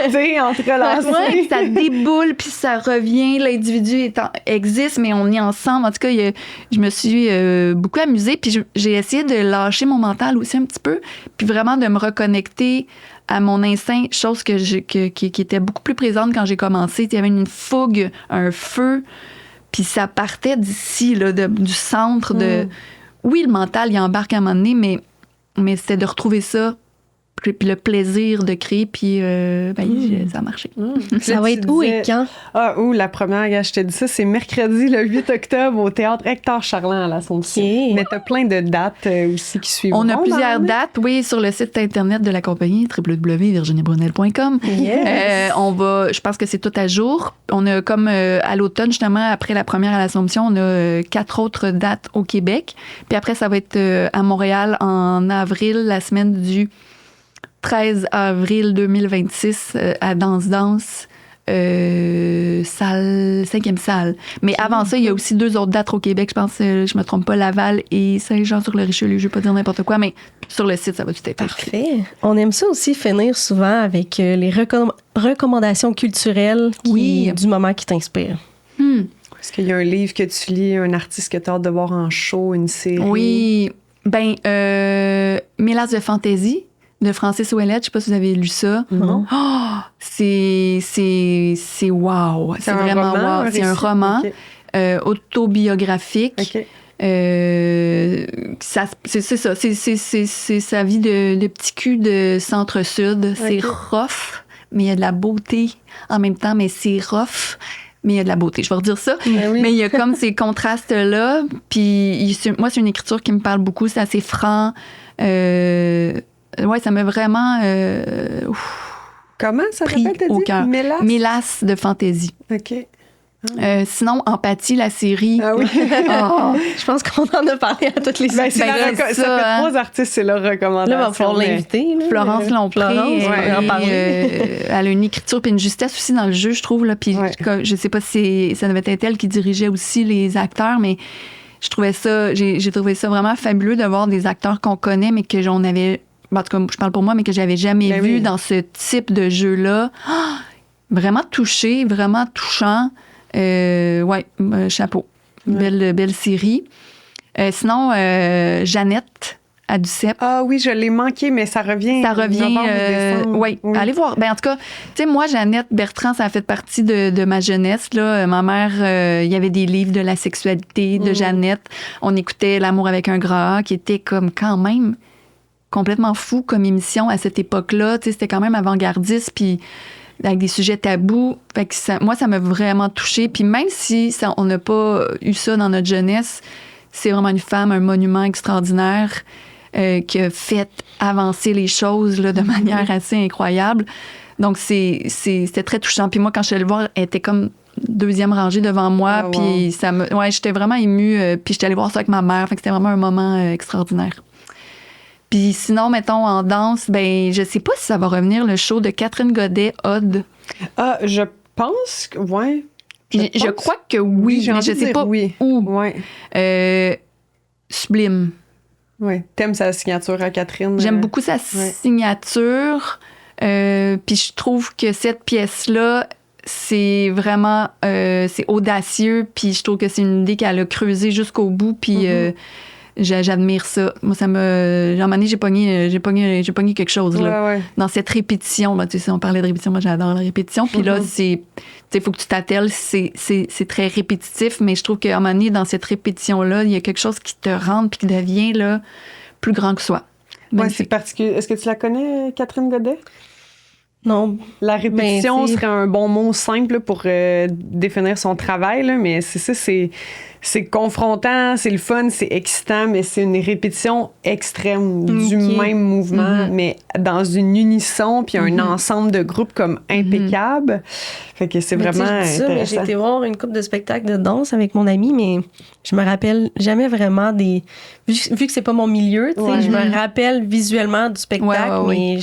côté, entrelacée. Ouais, ça déboule, puis ça revient. L'individu existe, mais on est ensemble. En tout cas, je me suis beaucoup amusée, puis j'ai essayé de lâcher mon mental aussi un petit peu, puis vraiment de me reconnecter à mon instinct, chose qui était beaucoup plus présente quand j'ai commencé. Il y avait une fougue, un feu, puis ça partait d'ici, là, du centre de... Oui, le mental, il embarque à un moment donné, mais c'était de retrouver ça, puis le plaisir de créer, puis ça a marché. Ça va être où et quand? La première, gars, je te dis ça, c'est mercredi, le 8 octobre, au Théâtre Hector Charland à l'Assomption. Okay. Mais t'as plein de dates aussi qui suivent. On a plusieurs dates, oui, sur le site Internet de la compagnie, www.virginiebrunel.com. Yes. Je pense que c'est tout à jour. On a comme à l'automne, justement, après la première à l'Assomption, on a 4 autres dates au Québec. Puis après, ça va être à Montréal en avril, la semaine du 13 avril 2026 à Danse, salle, 5e salle. Mais avant ça, il y a aussi 2 autres dates au Québec, je pense, je me trompe pas, Laval et Saint-Jean-sur-le-Richelieu. Je vais pas dire n'importe quoi, mais sur le site, ça va tout être écrit. Parfait. On aime ça aussi finir souvent avec les recommandations culturelles du moment qui t'inspire. Est-ce qu'il y a un livre que tu lis, un artiste que tu as hâte de voir en show, une série? Oui. Mélasse de fantaisie de Francis Ouellet, je sais pas si vous avez lu ça. Non. Oh, c'est wow. C'est vraiment roman, wow. C'est un roman autobiographique. Okay. C'est ça. C'est sa vie de petit cul de centre-sud. C'est rough, mais il y a de la beauté en même temps, mais c'est rough. Mais il y a de la beauté, je vais redire ça. Mais il y a comme ces contrastes-là. Puis moi, c'est une écriture qui me parle beaucoup. C'est assez franc. Ça m'a vraiment comment ça pris s'appelle, au cœur. Mélasse? Mélasse de fantaisie. OK. Sinon, Empathie, la série. Ah oui. Je pense qu'on en a parlé à toutes les ça fait 3 artistes, c'est leur recommandation. Là, il va falloir l'inviter. Florence Lompré. En parler. Elle a une écriture puis une justesse aussi dans le jeu, je trouve. Là, puis je sais pas si ça devait être elle qui dirigeait aussi les acteurs, mais j'ai trouvé ça vraiment fabuleux de voir des acteurs qu'on connaît, mais que j'en avais... En tout cas, je parle pour moi, mais que j'avais jamais vu dans ce type de jeu-là. Vraiment touché, vraiment touchant. Chapeau. Belle série. Sinon, Jeannette à Duceppe. Ah oui, je l'ai manqué, mais ça revient. Oui, allez voir. Ben, en tout cas, tu sais, moi, Jeannette Bertrand, ça a fait partie de ma jeunesse. Là. Ma mère, il y avait des livres de la sexualité de Jeannette. On écoutait L'amour avec un grand A, qui était comme quand même complètement fou comme émission à cette époque-là. Tu sais, c'était quand même avant-gardiste, puis avec des sujets tabous. Fait que moi, ça m'a vraiment touchée. Puis même si on n'a pas eu ça dans notre jeunesse, c'est vraiment une femme, un monument extraordinaire qui a fait avancer les choses là, de manière assez incroyable. Donc, c'était très touchant. Puis moi, quand je suis allée le voir, elle était comme 2e rangée devant moi. Puis j'étais vraiment émue. Puis j'étais allée voir ça avec ma mère. Fait que c'était vraiment un moment extraordinaire. Puis sinon, mettons, en danse, ben je sais pas si ça va revenir, le show de Catherine Godet, Odd. Ah, je pense que, ouais. Je crois que oui, mais je sais pas où. Ouais. sublime. Oui. T'aimes sa signature à Catherine? J'aime beaucoup sa signature. Puis je trouve que cette pièce-là, c'est vraiment c'est audacieux. Puis je trouve que c'est une idée qu'elle a creusée jusqu'au bout. Puis j'admire ça. Moi, ça me. À un moment donné, j'ai pogné quelque chose là, dans cette répétition. Là, tu sais, on parlait de répétition, moi j'adore la répétition. Puis là, il faut que tu t'attelles, c'est très répétitif, mais je trouve qu'à un moment donné, dans cette répétition-là, il y a quelque chose qui te rentre puis qui devient là, plus grand que soi. Oui, c'est particulier. Est-ce que tu la connais, Catherine Godet? Non. La répétition serait un bon mot simple pour définir son travail, là, mais c'est ça, c'est confrontant, c'est le fun, c'est excitant, mais c'est une répétition extrême du même mouvement, mais dans une unisson, puis un ensemble de groupes comme impeccable. Fait que c'est vraiment intéressant. Mais j'ai été voir une couple de spectacles de danse avec mon ami, mais je me rappelle jamais vraiment des... Vu que c'est pas mon milieu, je me rappelle visuellement du spectacle, mais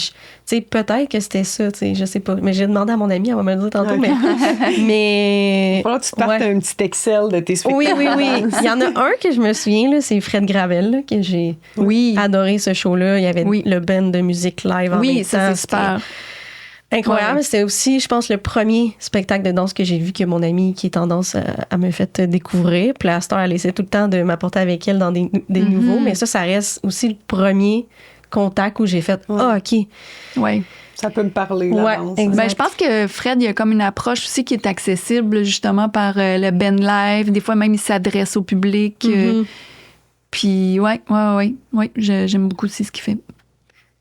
peut-être que c'était ça, je sais pas. Mais j'ai demandé à mon ami, elle va me le dire tantôt, mais... Il va falloir que tu te partes un petit Excel de tes spectacles. Oui. Il y en a un que je me souviens, là, c'est Fred Gravel, là, que j'ai adoré ce show-là. Il y avait le band de musique live en même temps. Oui, ça, c'est super. Incroyable. Ouais. C'était aussi, je pense, le premier spectacle de danse que j'ai vu que mon amie qui est en danse a me fait découvrir. Puis la star, elle essaie tout le temps de m'apporter avec elle dans des nouveaux. Mais ça reste aussi le premier contact où j'ai fait « Ah, OK. » Oui. Ça peut me parler, la danse. Ben, je pense que Fred, il y a comme une approche aussi qui est accessible justement par le band live. Des fois, même, il s'adresse au public. Puis, j'aime beaucoup aussi ce qu'il fait.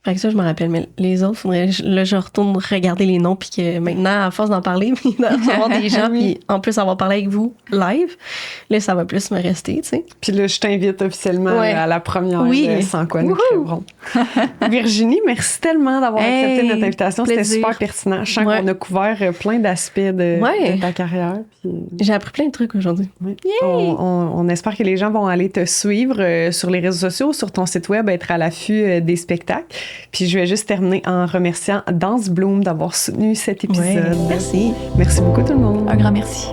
Fait que ça, je me rappelle. Mais les autres, faudrait là, je retourne regarder les noms. Puis que maintenant, à force d'en parler, puis d'en recevoir des gens, puis en plus avoir parlé avec vous live, là, ça va plus me rester, tu sais. Puis là, je t'invite officiellement à la première de Sans quoi nous crèverons. Virginie, merci tellement d'avoir accepté notre invitation. C'était super pertinent. Je sens qu'on a couvert plein d'aspects de ta carrière. Puis... J'ai appris plein de trucs aujourd'hui. Oui. On espère que les gens vont aller te suivre sur les réseaux sociaux, sur ton site web, être à l'affût des spectacles. Puis je vais juste terminer en remerciant Danse Bloom d'avoir soutenu cet épisode. Merci. Merci beaucoup tout le monde. Un grand merci.